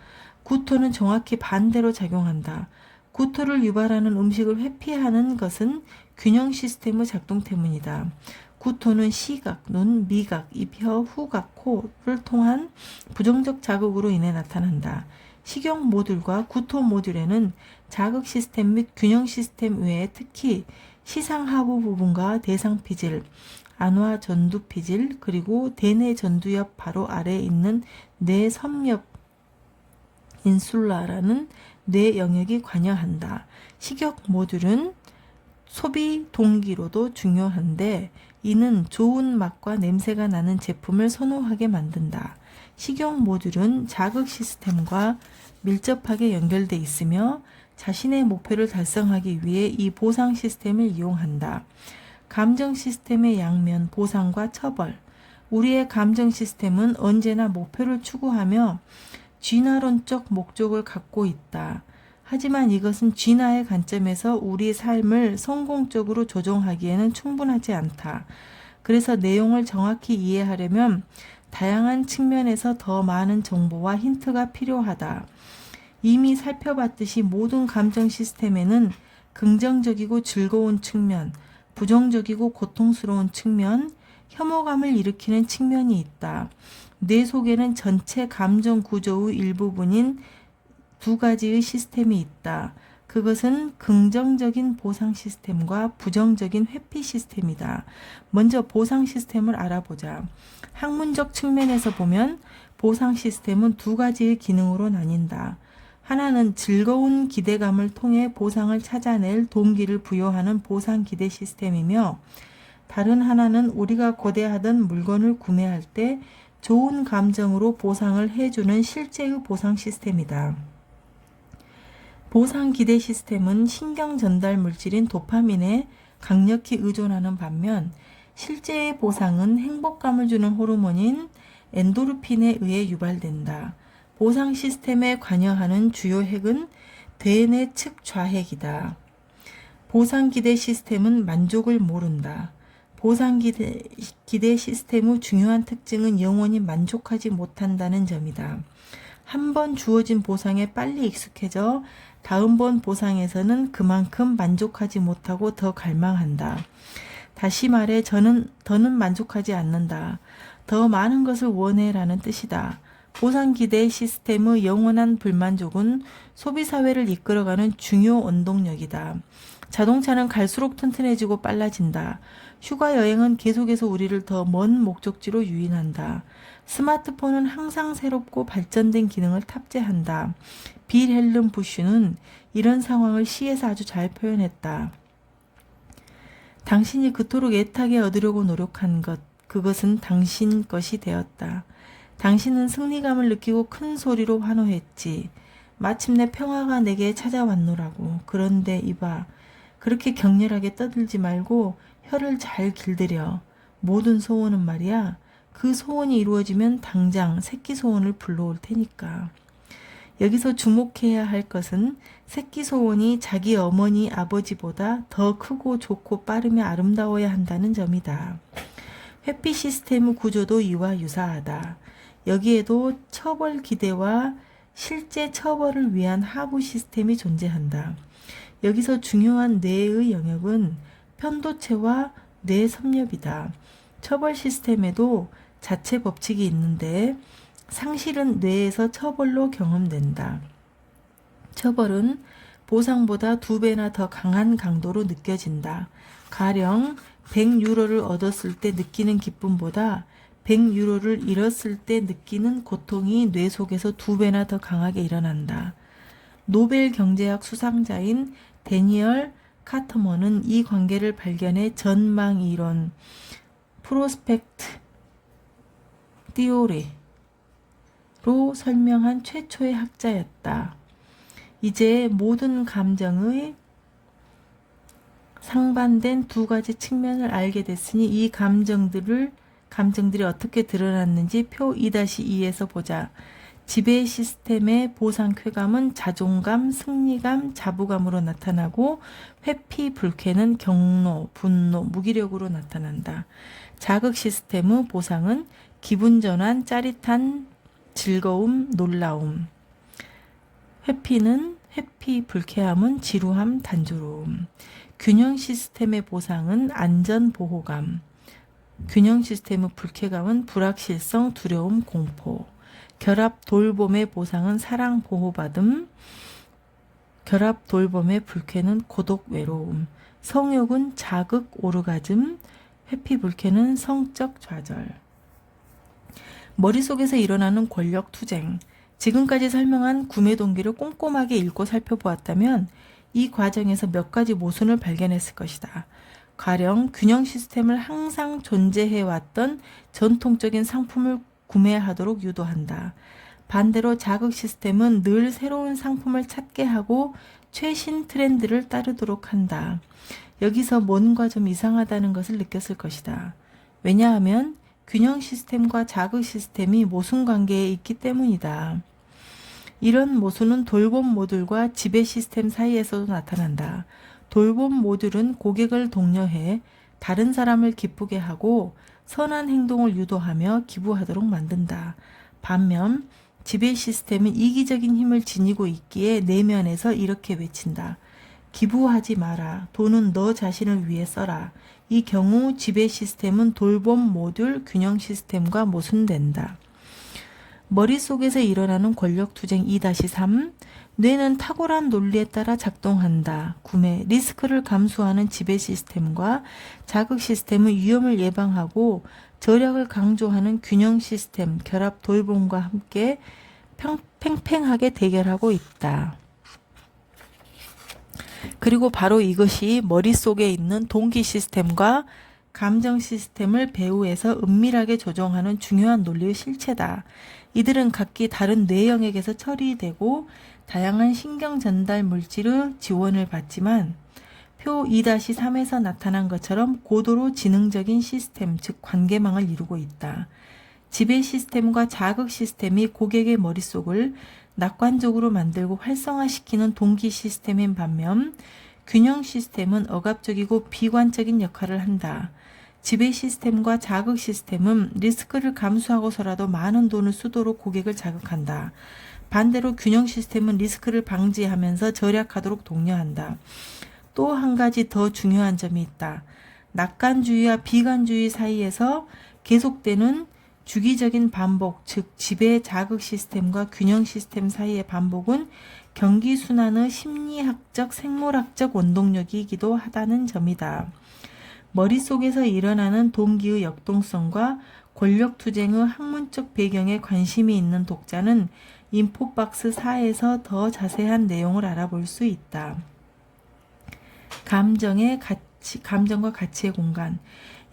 구토는 정확히 반대로 작용한다. 구토를 유발하는 음식을 회피하는 것은 균형 시스템의 작동 때문이다. 구토는 시각, 눈, 미각, 입, 혀, 후각, 코를 통한 부정적 자극으로 인해 나타난다. 식욕 모듈과 구토 모듈에는 자극 시스템 및 균형 시스템 외에 특히 시상 하부 부분과 대상 피질, 안화 전두 피질, 그리고 대뇌 전두 옆 바로 아래에 있는 뇌 섬옆 인슐라라는 뇌 영역이 관여한다. 식욕 모듈은 소비 동기로도 중요한데 이는 좋은 맛과 냄새가 나는 제품을 선호하게 만든다. 식용 모듈은 자극 시스템과 밀접하게 연결돼 있으며 자신의 목표를 달성하기 위해 이 보상 시스템을 이용한다. 감정 시스템의 양면, 보상과 처벌. 우리의 감정 시스템은 언제나 목표를 추구하며 진화론적 목적을 갖고 있다. 하지만 이것은 진화의 관점에서 우리 삶을 성공적으로 조종하기에는 충분하지 않다. 그래서 내용을 정확히 이해하려면 다양한 측면에서 더 많은 정보와 힌트가 필요하다. 이미 살펴봤듯이 모든 감정 시스템에는 긍정적이고 즐거운 측면, 부정적이고 고통스러운 측면, 혐오감을 일으키는 측면이 있다. 뇌 속에는 전체 감정 구조의 일부분인 두 가지의 시스템이 있다. 그것은 긍정적인 보상 시스템과 부정적인 회피 시스템이다. 먼저 보상 시스템을 알아보자. 학문적 측면에서 보면 보상 시스템은 두 가지의 기능으로 나뉜다. 하나는 즐거운 기대감을 통해 보상을 찾아낼 동기를 부여하는 보상 기대 시스템이며 다른 하나는 우리가 고대하던 물건을 구매할 때 좋은 감정으로 보상을 해주는 실제의 보상 시스템이다. 보상 기대 시스템은 신경 전달 물질인 도파민에 강력히 의존하는 반면 실제의 보상은 행복감을 주는 호르몬인 엔도르핀에 의해 유발된다. 보상 시스템에 관여하는 주요 핵은 대뇌 측 좌핵이다. 보상 기대 시스템은 만족을 모른다. 보상 기대 시스템의 중요한 특징은 영원히 만족하지 못한다는 점이다. 한 번 주어진 보상에 빨리 익숙해져 다음번 보상에서는 그만큼 만족하지 못하고 더 갈망한다. 다시 말해 더는 만족하지 않는다. 더 많은 것을 원해라는 뜻이다. 보상 기대 시스템의 영원한 불만족은 소비사회를 이끌어가는 중요 원동력이다. 자동차는 갈수록 튼튼해지고 빨라진다. 휴가 여행은 계속해서 우리를 더 먼 목적지로 유인한다. 스마트폰은 항상 새롭고 발전된 기능을 탑재한다. 빌헬름 부슈는 이런 상황을 시에서 아주 잘 표현했다. 당신이 그토록 애타게 얻으려고 노력한 것, 그것은 당신 것이 되었다. 당신은 승리감을 느끼고 큰 소리로 환호했지. 마침내 평화가 내게 찾아왔노라고. 그런데 이봐, 그렇게 격렬하게 떠들지 말고 혀를 잘 길들여. 모든 소원은 말이야. 그 소원이 이루어지면 당장 새끼 소원을 불러올 테니까. 여기서 주목해야 할 것은 새끼 소원이 자기 어머니 아버지보다 더 크고 좋고 빠르며 아름다워야 한다는 점이다. 회피 시스템의 구조도 이와 유사하다. 여기에도 처벌 기대와 실제 처벌을 위한 하부 시스템이 존재한다. 여기서 중요한 뇌의 영역은 편도체와 뇌 섭렵이다. 처벌 시스템에도 자체 법칙이 있는데 상실은 뇌에서 처벌로 경험된다. 처벌은 보상보다 2배나 더 강한 강도로 느껴진다. 가령 100유로를 얻었을 때 느끼는 기쁨보다 100유로를 잃었을 때 느끼는 고통이 뇌 속에서 2배나 더 강하게 일어난다. 노벨 경제학 수상자인 데니얼 카터먼은 이 관계를 발견해 전망 이론, 프로스펙트 티오리로 설명한 최초의 학자였다. 이제 모든 감정의 상반된 두 가지 측면을 알게 됐으니 이 감정들이 어떻게 드러났는지 표 2-2에서 보자. 지배 시스템의 보상 쾌감은 자존감, 승리감, 자부감으로 나타나고 회피, 불쾌는 경로, 분노, 무기력으로 나타난다. 자극 시스템의 보상은 기분 전환, 짜릿한 즐거움, 놀라움. 회피는 회피, 불쾌함은 지루함, 단조로움. 균형 시스템의 보상은 안전, 보호감. 균형 시스템의 불쾌감은 불확실성, 두려움, 공포. 결합 돌봄의 보상은 사랑, 보호받음. 결합 돌봄의 불쾌는 고독, 외로움. 성욕은 자극, 오르가즘. 회피, 불쾌는 성적 좌절. 머릿속에서 일어나는 권력 투쟁. 지금까지 설명한 구매 동기를 꼼꼼하게 읽고 살펴보았다면 이 과정에서 몇 가지 모순을 발견했을 것이다. 가령 균형 시스템을 항상 존재해왔던 전통적인 상품을 구매하도록 유도한다. 반대로 자극 시스템은 늘 새로운 상품을 찾게 하고 최신 트렌드를 따르도록 한다. 여기서 뭔가 좀 이상하다는 것을 느꼈을 것이다. 왜냐하면 균형 시스템과 자극 시스템이 모순 관계에 있기 때문이다. 이런 모순은 돌봄 모듈과 지배 시스템 사이에서도 나타난다. 돌봄 모듈은 고객을 독려해 다른 사람을 기쁘게 하고 선한 행동을 유도하며 기부하도록 만든다. 반면 지배 시스템은 이기적인 힘을 지니고 있기에 내면에서 이렇게 외친다. 기부하지 마라. 돈은 너 자신을 위해 써라. 이 경우 지배 시스템은 돌봄 모듈 균형 시스템과 모순된다. 머릿속에서 일어나는 권력투쟁 2-3 뇌는 탁월한 논리에 따라 작동한다. 구매, 리스크를 감수하는 지배 시스템과 자극 시스템은 위험을 예방하고 절약을 강조하는 균형 시스템, 결합 돌봄과 함께 팽팽하게 대결하고 있다. 그리고 바로 이것이 머릿속에 있는 동기 시스템과 감정 시스템을 배후에서 은밀하게 조종하는 중요한 논리의 실체다. 이들은 각기 다른 뇌 영역에서 처리되고 다양한 신경 전달 물질의 지원을 받지만 표 2-3에서 나타난 것처럼 고도로 지능적인 시스템, 즉 관계망을 이루고 있다. 지배 시스템과 자극 시스템이 고객의 머릿속을 낙관적으로 만들고 활성화시키는 동기 시스템인 반면 균형 시스템은 억압적이고 비관적인 역할을 한다. 지배 시스템과 자극 시스템은 리스크를 감수하고서라도 많은 돈을 쓰도록 고객을 자극한다. 반대로 균형 시스템은 리스크를 방지하면서 절약하도록 독려한다. 또 한 가지 더 중요한 점이 있다. 낙관주의와 비관주의 사이에서 계속되는 주기적인 반복, 즉 지배 자극 시스템과 균형 시스템 사이의 반복은 경기순환의 심리학적, 생물학적 원동력이기도 하다는 점이다. 머릿속에서 일어나는 동기의 역동성과 권력투쟁의 학문적 배경에 관심이 있는 독자는 인포박스 4에서 더 자세한 내용을 알아볼 수 있다. 감정과 가치의 공간.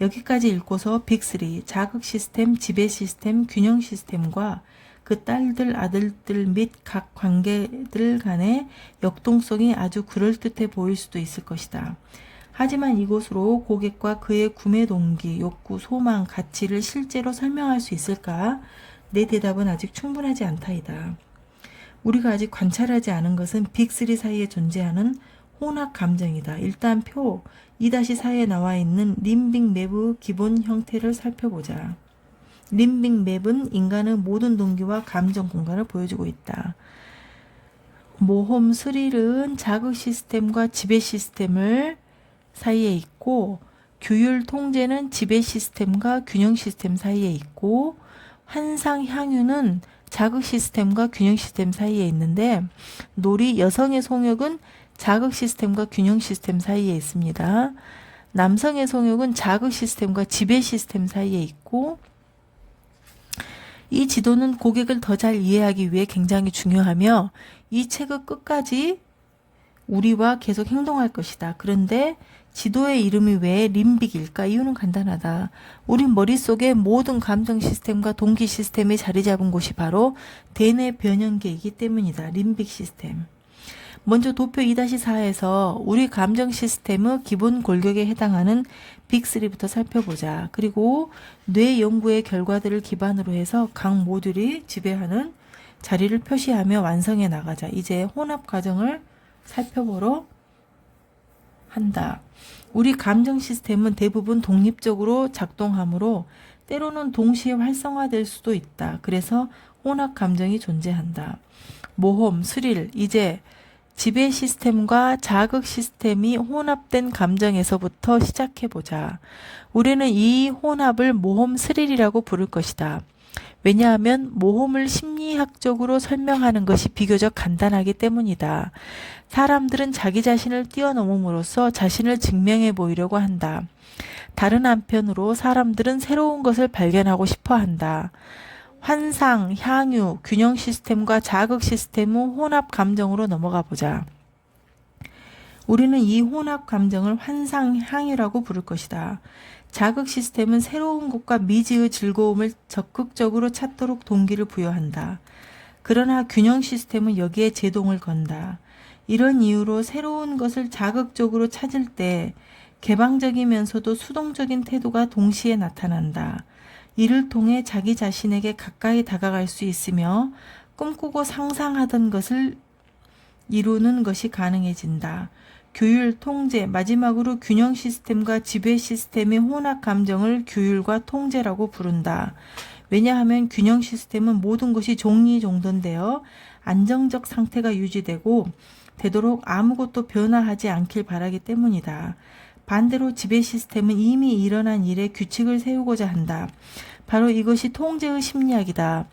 여기까지 읽고서 빅3, 자극 시스템, 지배 시스템, 균형 시스템과 그 딸들, 아들들 및 각 관계들 간의 역동성이 아주 그럴듯해 보일 수도 있을 것이다. 하지만 이곳으로 고객과 그의 구매 동기, 욕구, 소망, 가치를 실제로 설명할 수 있을까? 내 대답은 아직 충분하지 않다이다. 우리가 아직 관찰하지 않은 것은 빅3 사이에 존재하는 혼합 감정이다. 일단 표 2-4에 나와 있는 림빅 맵의 기본 형태를 살펴보자. 림빅 맵은 인간의 모든 동기와 감정 공간을 보여주고 있다. 모험 스릴은 자극 시스템과 지배 시스템을 사이에 있고, 규율 통제는 지배 시스템과 균형 시스템 사이에 있고, 환상 향유는 자극 시스템과 균형 시스템 사이에 있는데, 놀이 여성의 성욕은 자극 시스템과 균형 시스템 사이에 있습니다. 남성의 성욕은 자극 시스템과 지배 시스템 사이에 있고, 이 지도는 고객을 더 잘 이해하기 위해 굉장히 중요하며 이 책의 끝까지 우리와 계속 행동할 것이다. 그런데 지도의 이름이 왜 림빅일까? 이유는 간단하다. 우리 머릿속에 모든 감정 시스템과 동기 시스템이 자리 잡은 곳이 바로 대뇌 변형계이기 때문이다. 림빅 시스템. 먼저 도표 2-4에서 우리 감정 시스템의 기본 골격에 해당하는 빅3부터 살펴보자. 그리고 뇌 연구의 결과들을 기반으로 해서 각 모듈이 지배하는 자리를 표시하며 완성해 나가자. 이제 혼합 과정을 살펴보러 한다. 우리 감정 시스템은 대부분 독립적으로 작동하므로 때로는 동시에 활성화될 수도 있다. 그래서 혼합 감정이 존재한다. 모험, 스릴, 이제 지배 시스템과 자극 시스템이 혼합된 감정에서부터 시작해보자. 우리는 이 혼합을 모험 스릴이라고 부를 것이다. 왜냐하면 모험을 심리학적으로 설명하는 것이 비교적 간단하기 때문이다. 사람들은 자기 자신을 뛰어넘음으로써 자신을 증명해 보이려고 한다. 다른 한편으로 사람들은 새로운 것을 발견하고 싶어 한다. 환상, 향유, 균형 시스템과 자극 시스템의 혼합 감정으로 넘어가 보자. 우리는 이 혼합 감정을 환상향유라고 부를 것이다. 자극 시스템은 새로운 것과 미지의 즐거움을 적극적으로 찾도록 동기를 부여한다. 그러나 균형 시스템은 여기에 제동을 건다. 이런 이유로 새로운 것을 자극적으로 찾을 때 개방적이면서도 수동적인 태도가 동시에 나타난다. 이를 통해 자기 자신에게 가까이 다가갈 수 있으며 꿈꾸고 상상하던 것을 이루는 것이 가능해진다. 규율, 통제, 마지막으로 균형 시스템과 지배 시스템의 혼합 감정을 규율과 통제라고 부른다. 왜냐하면 균형 시스템은 모든 것이 종리종돈되어 안정적 상태가 유지되고 되도록 아무것도 변화하지 않길 바라기 때문이다. 반대로 지배 시스템은 이미 일어난 일에 규칙을 세우고자 한다. 바로 이것이 통제의 심리학이다.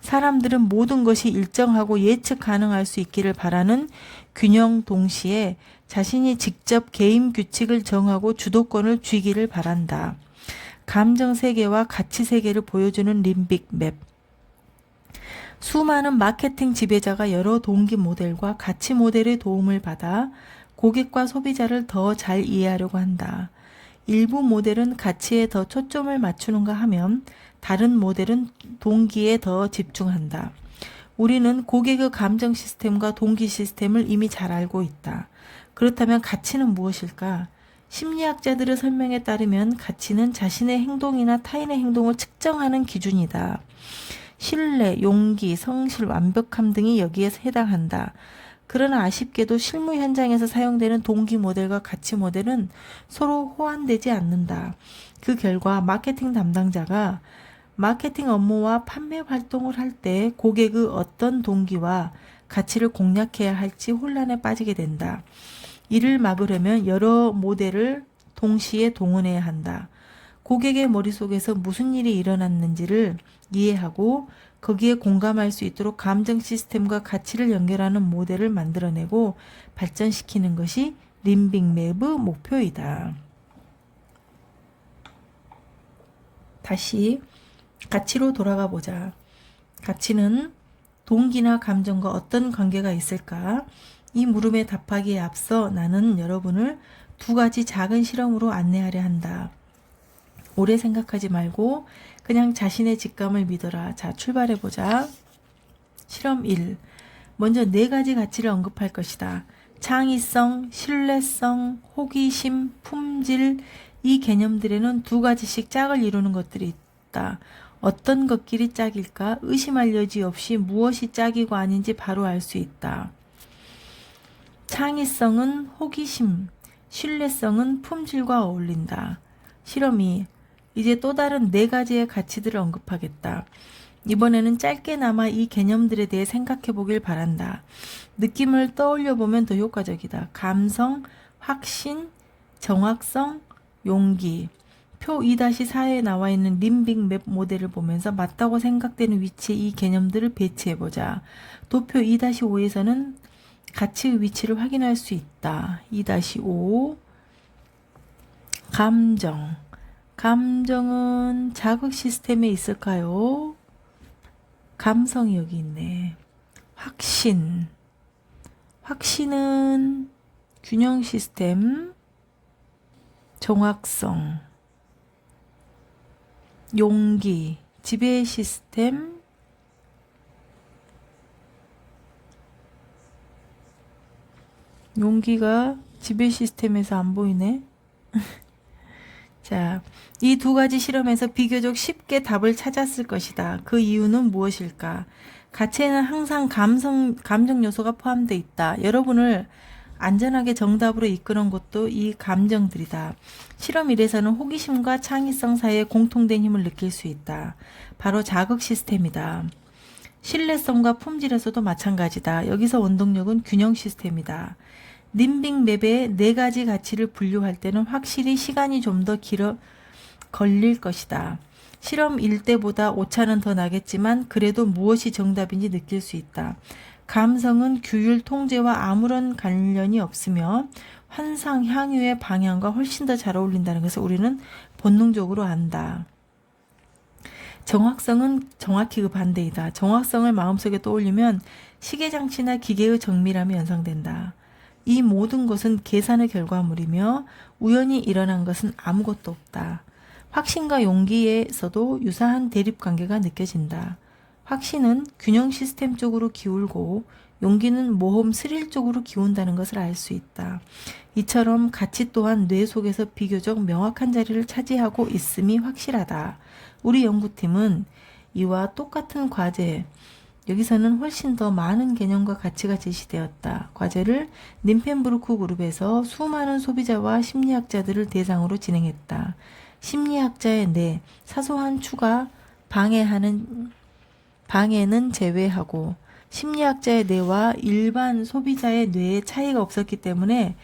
사람들은 모든 것이 일정하고 예측 가능할 수 있기를 바라는 균형 동시에 자신이 직접 게임 규칙을 정하고 주도권을 쥐기를 바란다. 감정 세계와 가치 세계를 보여주는 림빅 맵. 수많은 마케팅 지배자가 여러 동기 모델과 가치 모델의 도움을 받아 고객과 소비자를 더 잘 이해하려고 한다. 일부 모델은 가치에 더 초점을 맞추는가 하면 다른 모델은 동기에 더 집중한다. 우리는 고객의 감정 시스템과 동기 시스템을 이미 잘 알고 있다. 그렇다면 가치는 무엇일까? 심리학자들의 설명에 따르면 가치는 자신의 행동이나 타인의 행동을 측정하는 기준이다. 신뢰, 용기, 성실, 완벽함 등이 여기에 해당한다. 그러나 아쉽게도 실무 현장에서 사용되는 동기 모델과 가치 모델은 서로 호환되지 않는다. 그 결과 마케팅 담당자가 마케팅 업무와 판매 활동을 할 때 고객의 어떤 동기와 가치를 공략해야 할지 혼란에 빠지게 된다. 이를 막으려면 여러 모델을 동시에 동원해야 한다. 고객의 머릿속에서 무슨 일이 일어났는지를 이해하고 거기에 공감할 수 있도록 감정 시스템과 가치를 연결하는 모델을 만들어내고 발전시키는 것이 림빅 맵의 목표이다. 다시 가치로 돌아가 보자. 가치는 동기나 감정과 어떤 관계가 있을까? 이 물음에 답하기에 앞서 나는 여러분을 두 가지 작은 실험으로 안내하려 한다. 오래 생각하지 말고 그냥 자신의 직감을 믿어라. 자, 출발해보자. 실험 1. 먼저 네 가지 가치를 언급할 것이다. 창의성, 신뢰성, 호기심, 품질. 이 개념들에는 두 가지씩 짝을 이루는 것들이 있다. 어떤 것끼리 짝일까? 의심할 여지 없이 무엇이 짝이고 아닌지 바로 알 수 있다. 창의성은 호기심, 신뢰성은 품질과 어울린다. 실험 2. 이제 또 다른 네 가지의 가치들을 언급하겠다. 이번에는 짧게나마 이 개념들에 대해 생각해 보길 바란다. 느낌을 떠올려 보면 더 효과적이다. 감성, 확신, 정확성, 용기. 표 2-4에 나와 있는 림빅 맵 모델을 보면서 맞다고 생각되는 위치에 이 개념들을 배치해 보자. 도표 2-5에서는 가치의 위치를 확인할 수 있다. 2-5 감정. 감정은 자극 시스템에 있을까요? 감성이 여기 있네. 확신. 확신은 균형 시스템. 정확성. 용기. 지배 시스템. 용기가 지배 시스템에서 안 보이네. 자, 이 두 가지 실험에서 비교적 쉽게 답을 찾았을 것이다. 그 이유는 무엇일까? 가치에는 항상 감정 요소가 포함되어 있다. 여러분을 안전하게 정답으로 이끄는 것도 이 감정들이다. 실험 1에서는 호기심과 창의성 사이에 공통된 힘을 느낄 수 있다. 바로 자극 시스템이다. 신뢰성과 품질에서도 마찬가지다. 여기서 원동력은 균형 시스템이다. 림빅 맵의 네 가지 가치를 분류할 때는 확실히 시간이 좀 더 걸릴 것이다. 실험 1때보다 오차는 더 나겠지만 그래도 무엇이 정답인지 느낄 수 있다. 감성은 규율 통제와 아무런 관련이 없으며 환상 향유의 방향과 훨씬 더 잘 어울린다는 것을 우리는 본능적으로 안다. 정확성은 정확히 그 반대이다. 정확성을 마음속에 떠올리면 시계장치나 기계의 정밀함이 연상된다. 이 모든 것은 계산의 결과물이며 우연히 일어난 것은 아무것도 없다. 확신과 용기에서도 유사한 대립관계가 느껴진다. 확신은 균형 시스템 쪽으로 기울고 용기는 모험 스릴 쪽으로 기운다는 것을 알 수 있다. 이처럼 가치 또한 뇌 속에서 비교적 명확한 자리를 차지하고 있음이 확실하다. 우리 연구팀은 이와 똑같은 과제, 여기서는 훨씬 더 많은 개념과 가치가 제시되었다. 과제를 님펜브루크 그룹에서 수많은 소비자와 심리학자들을 대상으로 진행했다. 심리학자의 뇌, 사소한 추가 방해는 제외하고 심리학자의 뇌와 일반 소비자의 뇌에 차이가 없었기 때문에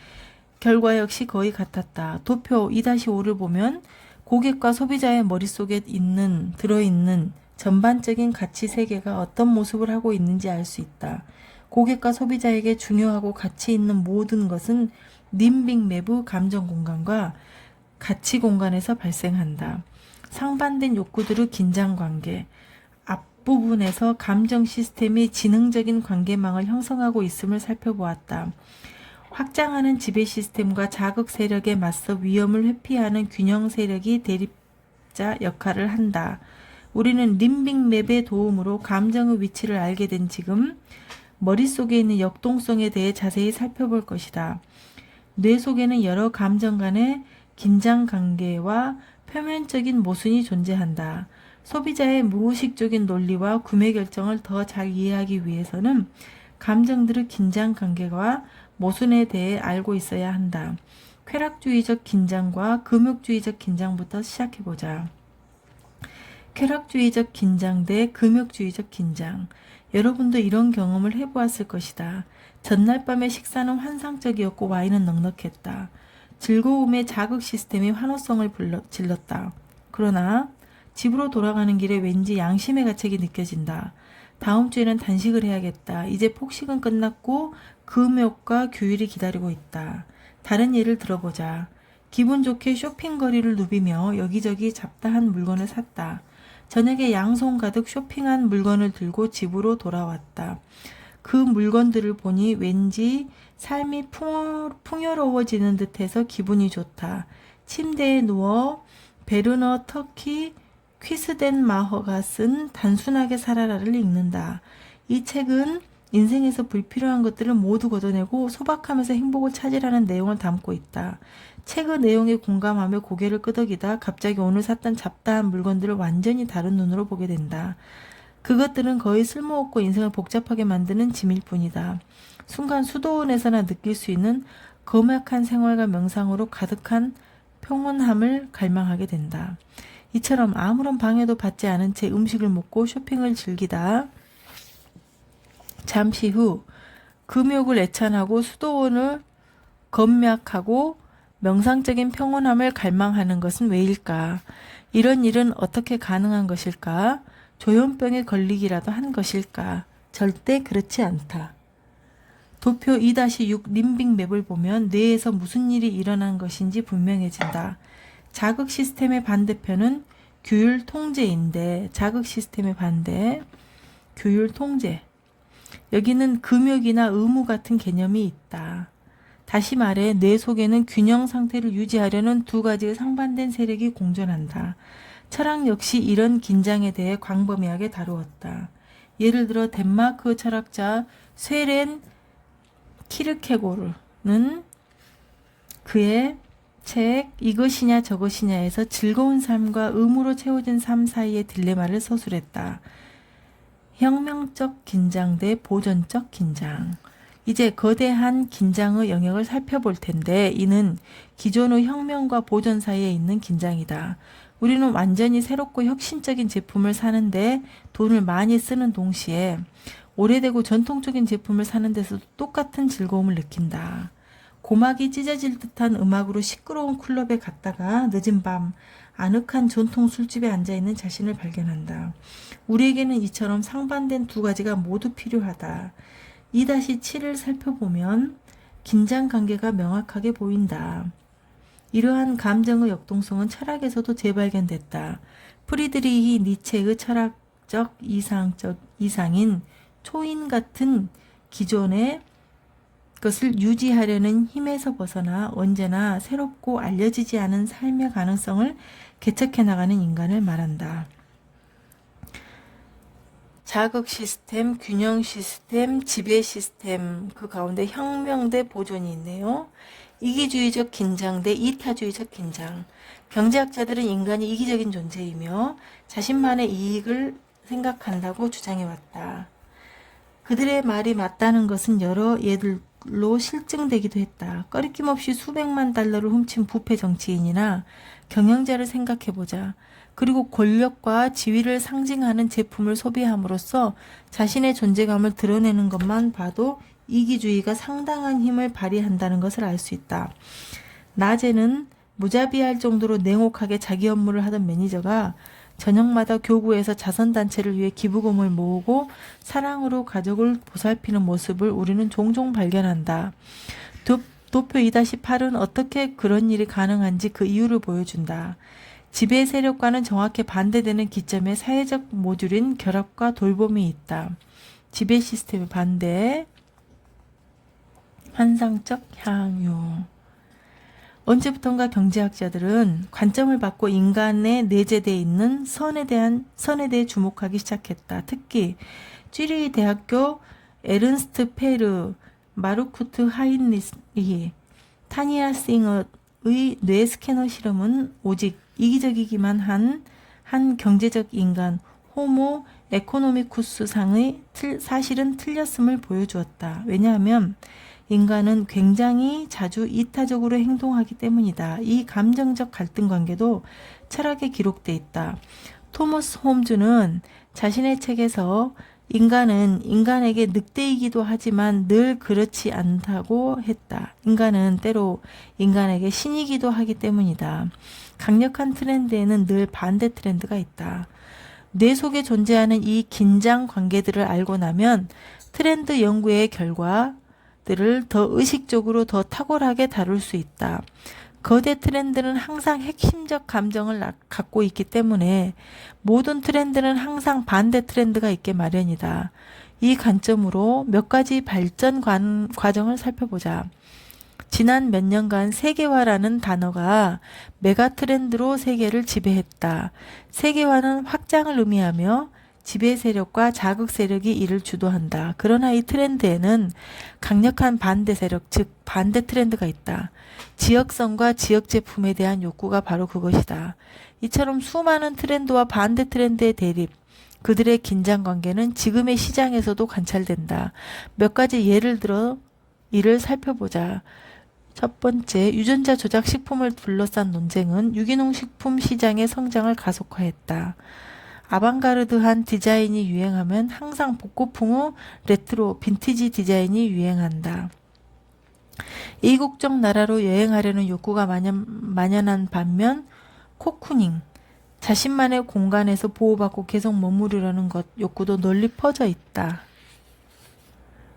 결과 역시 거의 같았다. 도표 2-5를 보면 고객과 소비자의 머릿속에 들어있는 전반적인 가치 세계가 어떤 모습을 하고 있는지 알 수 있다. 고객과 소비자에게 중요하고 가치 있는 모든 것은 림빅 내부 감정 공간과 가치 공간에서 발생한다. 상반된 욕구들의 긴장 관계, 앞부분에서 감정 시스템이 지능적인 관계망을 형성하고 있음을 살펴보았다. 확장하는 지배 시스템과 자극 세력에 맞서 위험을 회피하는 균형 세력이 대립자 역할을 한다. 우리는 림빅 맵의 도움으로 감정의 위치를 알게 된 지금 머릿속에 있는 역동성에 대해 자세히 살펴볼 것이다. 뇌 속에는 여러 감정 간의 긴장 관계와 표면적인 모순이 존재한다. 소비자의 무의식적인 논리와 구매 결정을 더 잘 이해하기 위해서는 감정들의 긴장 관계와 모순에 대해 알고 있어야 한다. 쾌락주의적 긴장과 금욕주의적 긴장부터 시작해보자. 쾌락주의적 긴장 대 금욕주의적 긴장. 여러분도 이런 경험을 해보았을 것이다. 전날 밤의 식사는 환상적이었고 와인은 넉넉했다. 즐거움의 자극 시스템이 환호성을 질렀다. 그러나 집으로 돌아가는 길에 왠지 양심의 가책이 느껴진다. 다음 주에는 단식을 해야겠다. 이제 폭식은 끝났고 금욕과 규율이 기다리고 있다. 다른 예를 들어보자. 기분 좋게 쇼핑거리를 누비며 여기저기 잡다한 물건을 샀다. 저녁에 양손 가득 쇼핑한 물건을 들고 집으로 돌아왔다. 그 물건들을 보니 왠지 삶이 풍요로워지는 듯해서 기분이 좋다. 침대에 누워 베르너 터키 퀴스덴마허가 쓴 단순하게 살아라를 읽는다. 이 책은 인생에서 불필요한 것들을 모두 걷어내고 소박하면서 행복을 찾으라는 내용을 담고 있다. 책의 내용에 공감하며 고개를 끄덕이다 갑자기 오늘 샀던 잡다한 물건들을 완전히 다른 눈으로 보게 된다. 그것들은 거의 쓸모없고 인생을 복잡하게 만드는 짐일 뿐이다. 순간 수도원에서나 느낄 수 있는 거막한 생활과 명상으로 가득한 평온함을 갈망하게 된다. 이처럼 아무런 방해도 받지 않은 채 음식을 먹고 쇼핑을 즐기다 잠시 후 금욕을 애찬하고 수도원을 검맥하고 명상적인 평온함을 갈망하는 것은 왜일까? 이런 일은 어떻게 가능한 것일까? 조현병에 걸리기라도 한 것일까? 절대 그렇지 않다. 도표 2-6 림빅 맵을 보면 뇌에서 무슨 일이 일어난 것인지 분명해진다. 자극 시스템의 반대편은 규율 통제인데 자극 시스템의 반대, 규율 통제. 여기는 금욕이나 의무 같은 개념이 있다. 다시 말해 뇌 속에는 균형 상태를 유지하려는 두 가지의 상반된 세력이 공존한다. 철학 역시 이런 긴장에 대해 광범위하게 다루었다. 예를 들어 덴마크 철학자 쇠렌 키르케고르는 그의 책 이것이냐 저것이냐에서 즐거운 삶과 의무로 채워진 삶 사이의 딜레마를 서술했다. 혁명적 긴장 대 보존적 긴장. 이제 거대한 긴장의 영역을 살펴볼 텐데 이는 기존의 혁명과 보존 사이에 있는 긴장이다. 우리는 완전히 새롭고 혁신적인 제품을 사는데 돈을 많이 쓰는 동시에 오래되고 전통적인 제품을 사는 데서도 똑같은 즐거움을 느낀다. 고막이 찢어질 듯한 음악으로 시끄러운 클럽에 갔다가 늦은 밤 아늑한 전통 술집에 앉아있는 자신을 발견한다. 우리에게는 이처럼 상반된 두 가지가 모두 필요하다. 2-7을 살펴보면 긴장 관계가 명확하게 보인다. 이러한 감정의 역동성은 철학에서도 재발견됐다. 프리드리히 니체의 철학적 이상인 초인 같은 기존의 것을 유지하려는 힘에서 벗어나 언제나 새롭고 알려지지 않은 삶의 가능성을 개척해 나가는 인간을 말한다. 자극 시스템, 균형 시스템, 지배 시스템, 그 가운데 혁명 대 보존이 있네요. 이기주의적 긴장 대 이타주의적 긴장. 경제학자들은 인간이 이기적인 존재이며 자신만의 이익을 생각한다고 주장해왔다. 그들의 말이 맞다는 것은 여러 예들로 실증되기도 했다. 꺼리낌 없이 수백만 달러를 훔친 부패 정치인이나 경영자를 생각해보자. 그리고 권력과 지위를 상징하는 제품을 소비함으로써 자신의 존재감을 드러내는 것만 봐도 이기주의가 상당한 힘을 발휘한다는 것을 알 수 있다. 낮에는 무자비할 정도로 냉혹하게 자기 업무를 하던 매니저가 저녁마다 교구에서 자선단체를 위해 기부금을 모으고 사랑으로 가족을 보살피는 모습을 우리는 종종 발견한다. 도표 2-8은 어떻게 그런 일이 가능한지 그 이유를 보여준다. 지배 세력과는 정확히 반대되는 기점에 사회적 모듈인 결합과 돌봄이 있다. 지배 시스템의 반대, 환상적 향유. 언제부턴가 경제학자들은 관점을 바꿔 인간에 내재되어 있는 선에 대해 주목하기 시작했다. 특히 쥐리히 대학교 에른스트 페르, 마르쿠트 하인리히, 타니아 싱어의 뇌 스캐너 실험은 오직 이기적이기만 한 경제적 인간 호모 에코노미쿠스 상의 사실은 틀렸음을 보여주었다. 왜냐하면 인간은 굉장히 자주 이타적으로 행동하기 때문이다. 이 감정적 갈등 관계도 철학에 기록돼 있다. 토머스 홈즈는 자신의 책에서 인간은 인간에게 늑대이기도 하지만 늘 그렇지 않다고 했다. 인간은 때로 인간에게 신이기도 하기 때문이다. 강력한 트렌드에는 늘 반대 트렌드가 있다. 뇌 속에 존재하는 이 긴장 관계들을 알고 나면 트렌드 연구의 결과들을 더 의식적으로 더 탁월하게 다룰 수 있다. 거대 트렌드는 항상 핵심적 감정을 갖고 있기 때문에 모든 트렌드는 항상 반대 트렌드가 있게 마련이다. 이 관점으로 몇 가지 발전 과정을 살펴보자. 지난 몇 년간 세계화라는 단어가 메가 트렌드로 세계를 지배했다. 세계화는 확장을 의미하며 지배 세력과 자극 세력이 이를 주도한다. 그러나 이 트렌드에는 강력한 반대 세력, 즉 반대 트렌드가 있다. 지역성과 지역 제품에 대한 욕구가 바로 그것이다. 이처럼 수많은 트렌드와 반대 트렌드의 대립, 그들의 긴장 관계는 지금의 시장에서도 관찰된다. 몇 가지 예를 들어 이를 살펴보자. 첫 번째, 유전자 조작 식품을 둘러싼 논쟁은 유기농 식품 시장의 성장을 가속화했다. 아방가르드한 디자인이 유행하면 항상 복고풍 후 레트로, 빈티지 디자인이 유행한다. 이국적 나라로 여행하려는 욕구가 만연한 반면 코쿠닝, 자신만의 공간에서 보호받고 계속 머무르려는 것 욕구도 널리 퍼져 있다.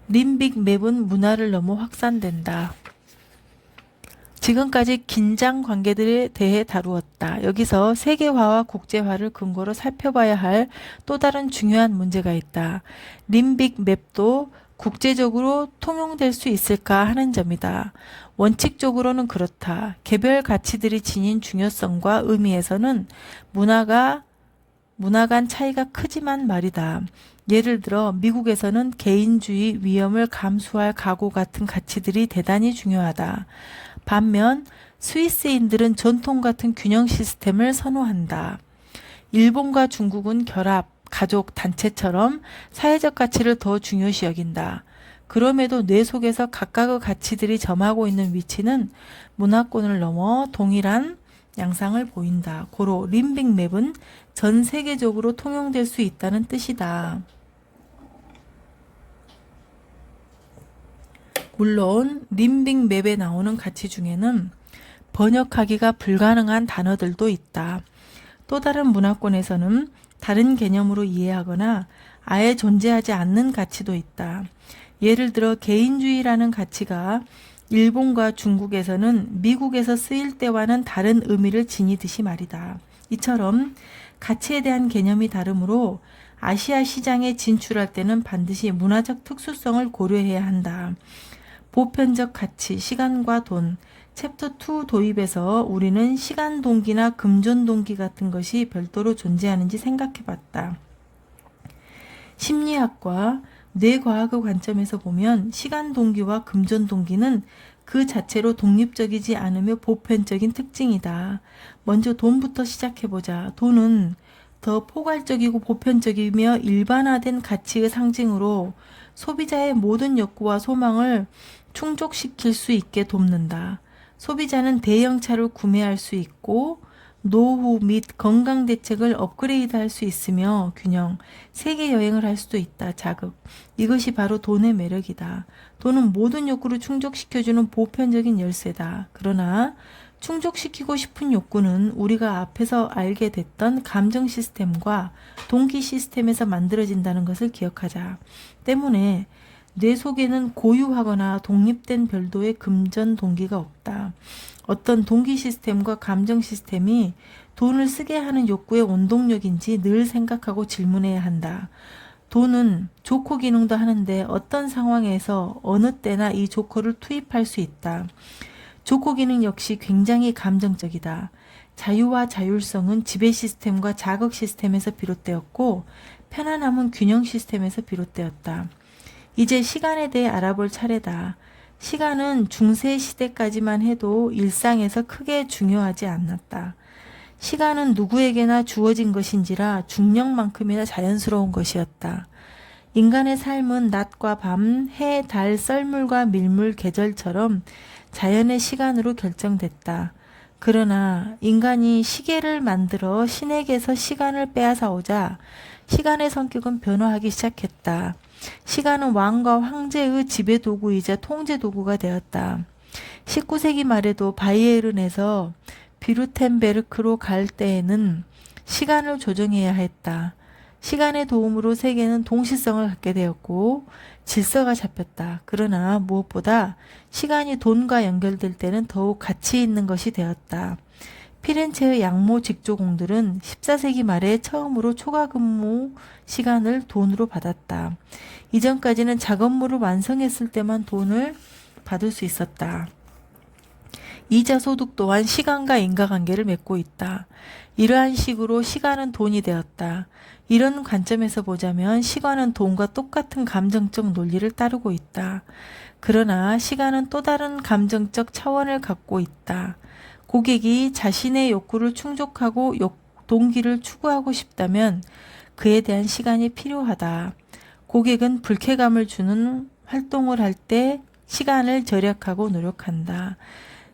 림빅 맵은 문화를 넘어 확산된다. 지금까지 긴장 관계들에 대해 다루었다. 여기서 세계화와 국제화를 근거로 살펴봐야 할 또 다른 중요한 문제가 있다. 림빅 맵도 국제적으로 통용될 수 있을까 하는 점이다. 원칙적으로는 그렇다. 개별 가치들이 지닌 중요성과 의미에서는 문화 간 차이가 크지만 말이다. 예를 들어 미국에서는 개인주의, 위험을 감수할 각오 같은 가치들이 대단히 중요하다. 반면 스위스인들은 전통 같은 균형 시스템을 선호한다. 일본과 중국은 결합, 가족, 단체처럼 사회적 가치를 더 중요시 여긴다. 그럼에도 뇌 속에서 각각의 가치들이 점하고 있는 위치는 문화권을 넘어 동일한 양상을 보인다. 고로 림빅 맵은 전 세계적으로 통용될 수 있다는 뜻이다. 물론 림빅 맵에 나오는 가치 중에는 번역하기가 불가능한 단어들도 있다. 또 다른 문화권에서는 다른 개념으로 이해하거나 아예 존재하지 않는 가치도 있다. 예를 들어 개인주의라는 가치가 일본과 중국에서는 미국에서 쓰일 때와는 다른 의미를 지니듯이 말이다. 이처럼 가치에 대한 개념이 다르므로 아시아 시장에 진출할 때는 반드시 문화적 특수성을 고려해야 한다. 보편적 가치, 시간과 돈. 챕터 2 도입에서 우리는 시간 동기나 금전 동기 같은 것이 별도로 존재하는지 생각해 봤다. 심리학과 뇌과학의 관점에서 보면 시간 동기와 금전 동기는 그 자체로 독립적이지 않으며 보편적인 특징이다. 먼저 돈부터 시작해보자. 돈은 더 포괄적이고 보편적이며 일반화된 가치의 상징으로 소비자의 모든 욕구와 소망을 충족시킬 수 있게 돕는다. 소비자는 대형차를 구매할 수 있고 노후 및 건강 대책을 업그레이드할 수 있으며 균형, 세계 여행을 할 수도 있다. 자극. 이것이 바로 돈의 매력이다. 돈은 모든 욕구를 충족시켜주는 보편적인 열쇠다. 그러나 충족시키고 싶은 욕구는 우리가 앞에서 알게 됐던 감정 시스템과 동기 시스템에서 만들어진다는 것을 기억하자. 때문에 뇌 속에는 고유하거나 독립된 별도의 금전 동기가 없다. 어떤 동기 시스템과 감정 시스템이 돈을 쓰게 하는 욕구의 원동력인지 늘 생각하고 질문해야 한다. 돈은 조커 기능도 하는데 어떤 상황에서 어느 때나 이 조커를 투입할 수 있다. 조커 기능 역시 굉장히 감정적이다. 자유와 자율성은 지배 시스템과 자극 시스템에서 비롯되었고 편안함은 균형 시스템에서 비롯되었다. 이제 시간에 대해 알아볼 차례다. 시간은 중세 시대까지만 해도 일상에서 크게 중요하지 않았다. 시간은 누구에게나 주어진 것인지라 중력만큼이나 자연스러운 것이었다. 인간의 삶은 낮과 밤, 해, 달, 썰물과 밀물, 계절처럼 자연의 시간으로 결정됐다. 그러나 인간이 시계를 만들어 신에게서 시간을 빼앗아오자 시간의 성격은 변화하기 시작했다. 시간은 왕과 황제의 지배도구이자 통제도구가 되었다. 19세기 말에도 바이에른에서 비루텐베르크로 갈 때에는 시간을 조정해야 했다. 시간의 도움으로 세계는 동시성을 갖게 되었고 질서가 잡혔다. 그러나 무엇보다 시간이 돈과 연결될 때는 더욱 가치 있는 것이 되었다. 피렌체의 양모 직조공들은 14세기 말에 처음으로 초과 근무 시간을 돈으로 받았다. 이전까지는 작업물을 완성했을 때만 돈을 받을 수 있었다. 이자 소득 또한 시간과 인과관계를 맺고 있다. 이러한 식으로 시간은 돈이 되었다. 이런 관점에서 보자면 시간은 돈과 똑같은 감정적 논리를 따르고 있다. 그러나 시간은 또 다른 감정적 차원을 갖고 있다. 고객이 자신의 욕구를 충족하고 동기를 추구하고 싶다면 그에 대한 시간이 필요하다. 고객은 불쾌감을 주는 활동을 할 때 시간을 절약하고 노력한다.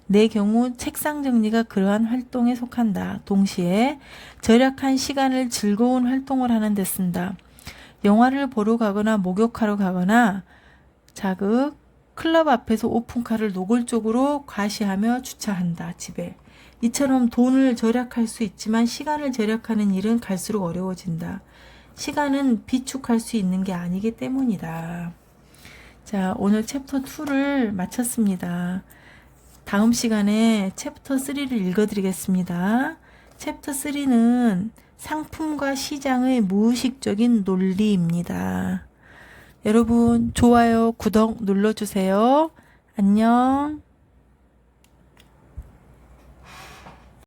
내 경우 책상 정리가 그러한 활동에 속한다. 동시에 절약한 시간을 즐거운 활동을 하는 데 쓴다. 영화를 보러 가거나 목욕하러 가거나 자극, 클럽 앞에서 오픈카를 노골적으로 과시하며 주차한다. 집에. 이처럼 돈을 절약할 수 있지만 시간을 절약하는 일은 갈수록 어려워진다. 시간은 비축할 수 있는 게 아니기 때문이다. 자, 오늘 챕터 2를 마쳤습니다. 다음 시간에 챕터 3를 읽어드리겠습니다. 챕터 3는 상품과 시장의 무의식적인 논리입니다. 여러분, 좋아요, 구독 눌러주세요. 안녕.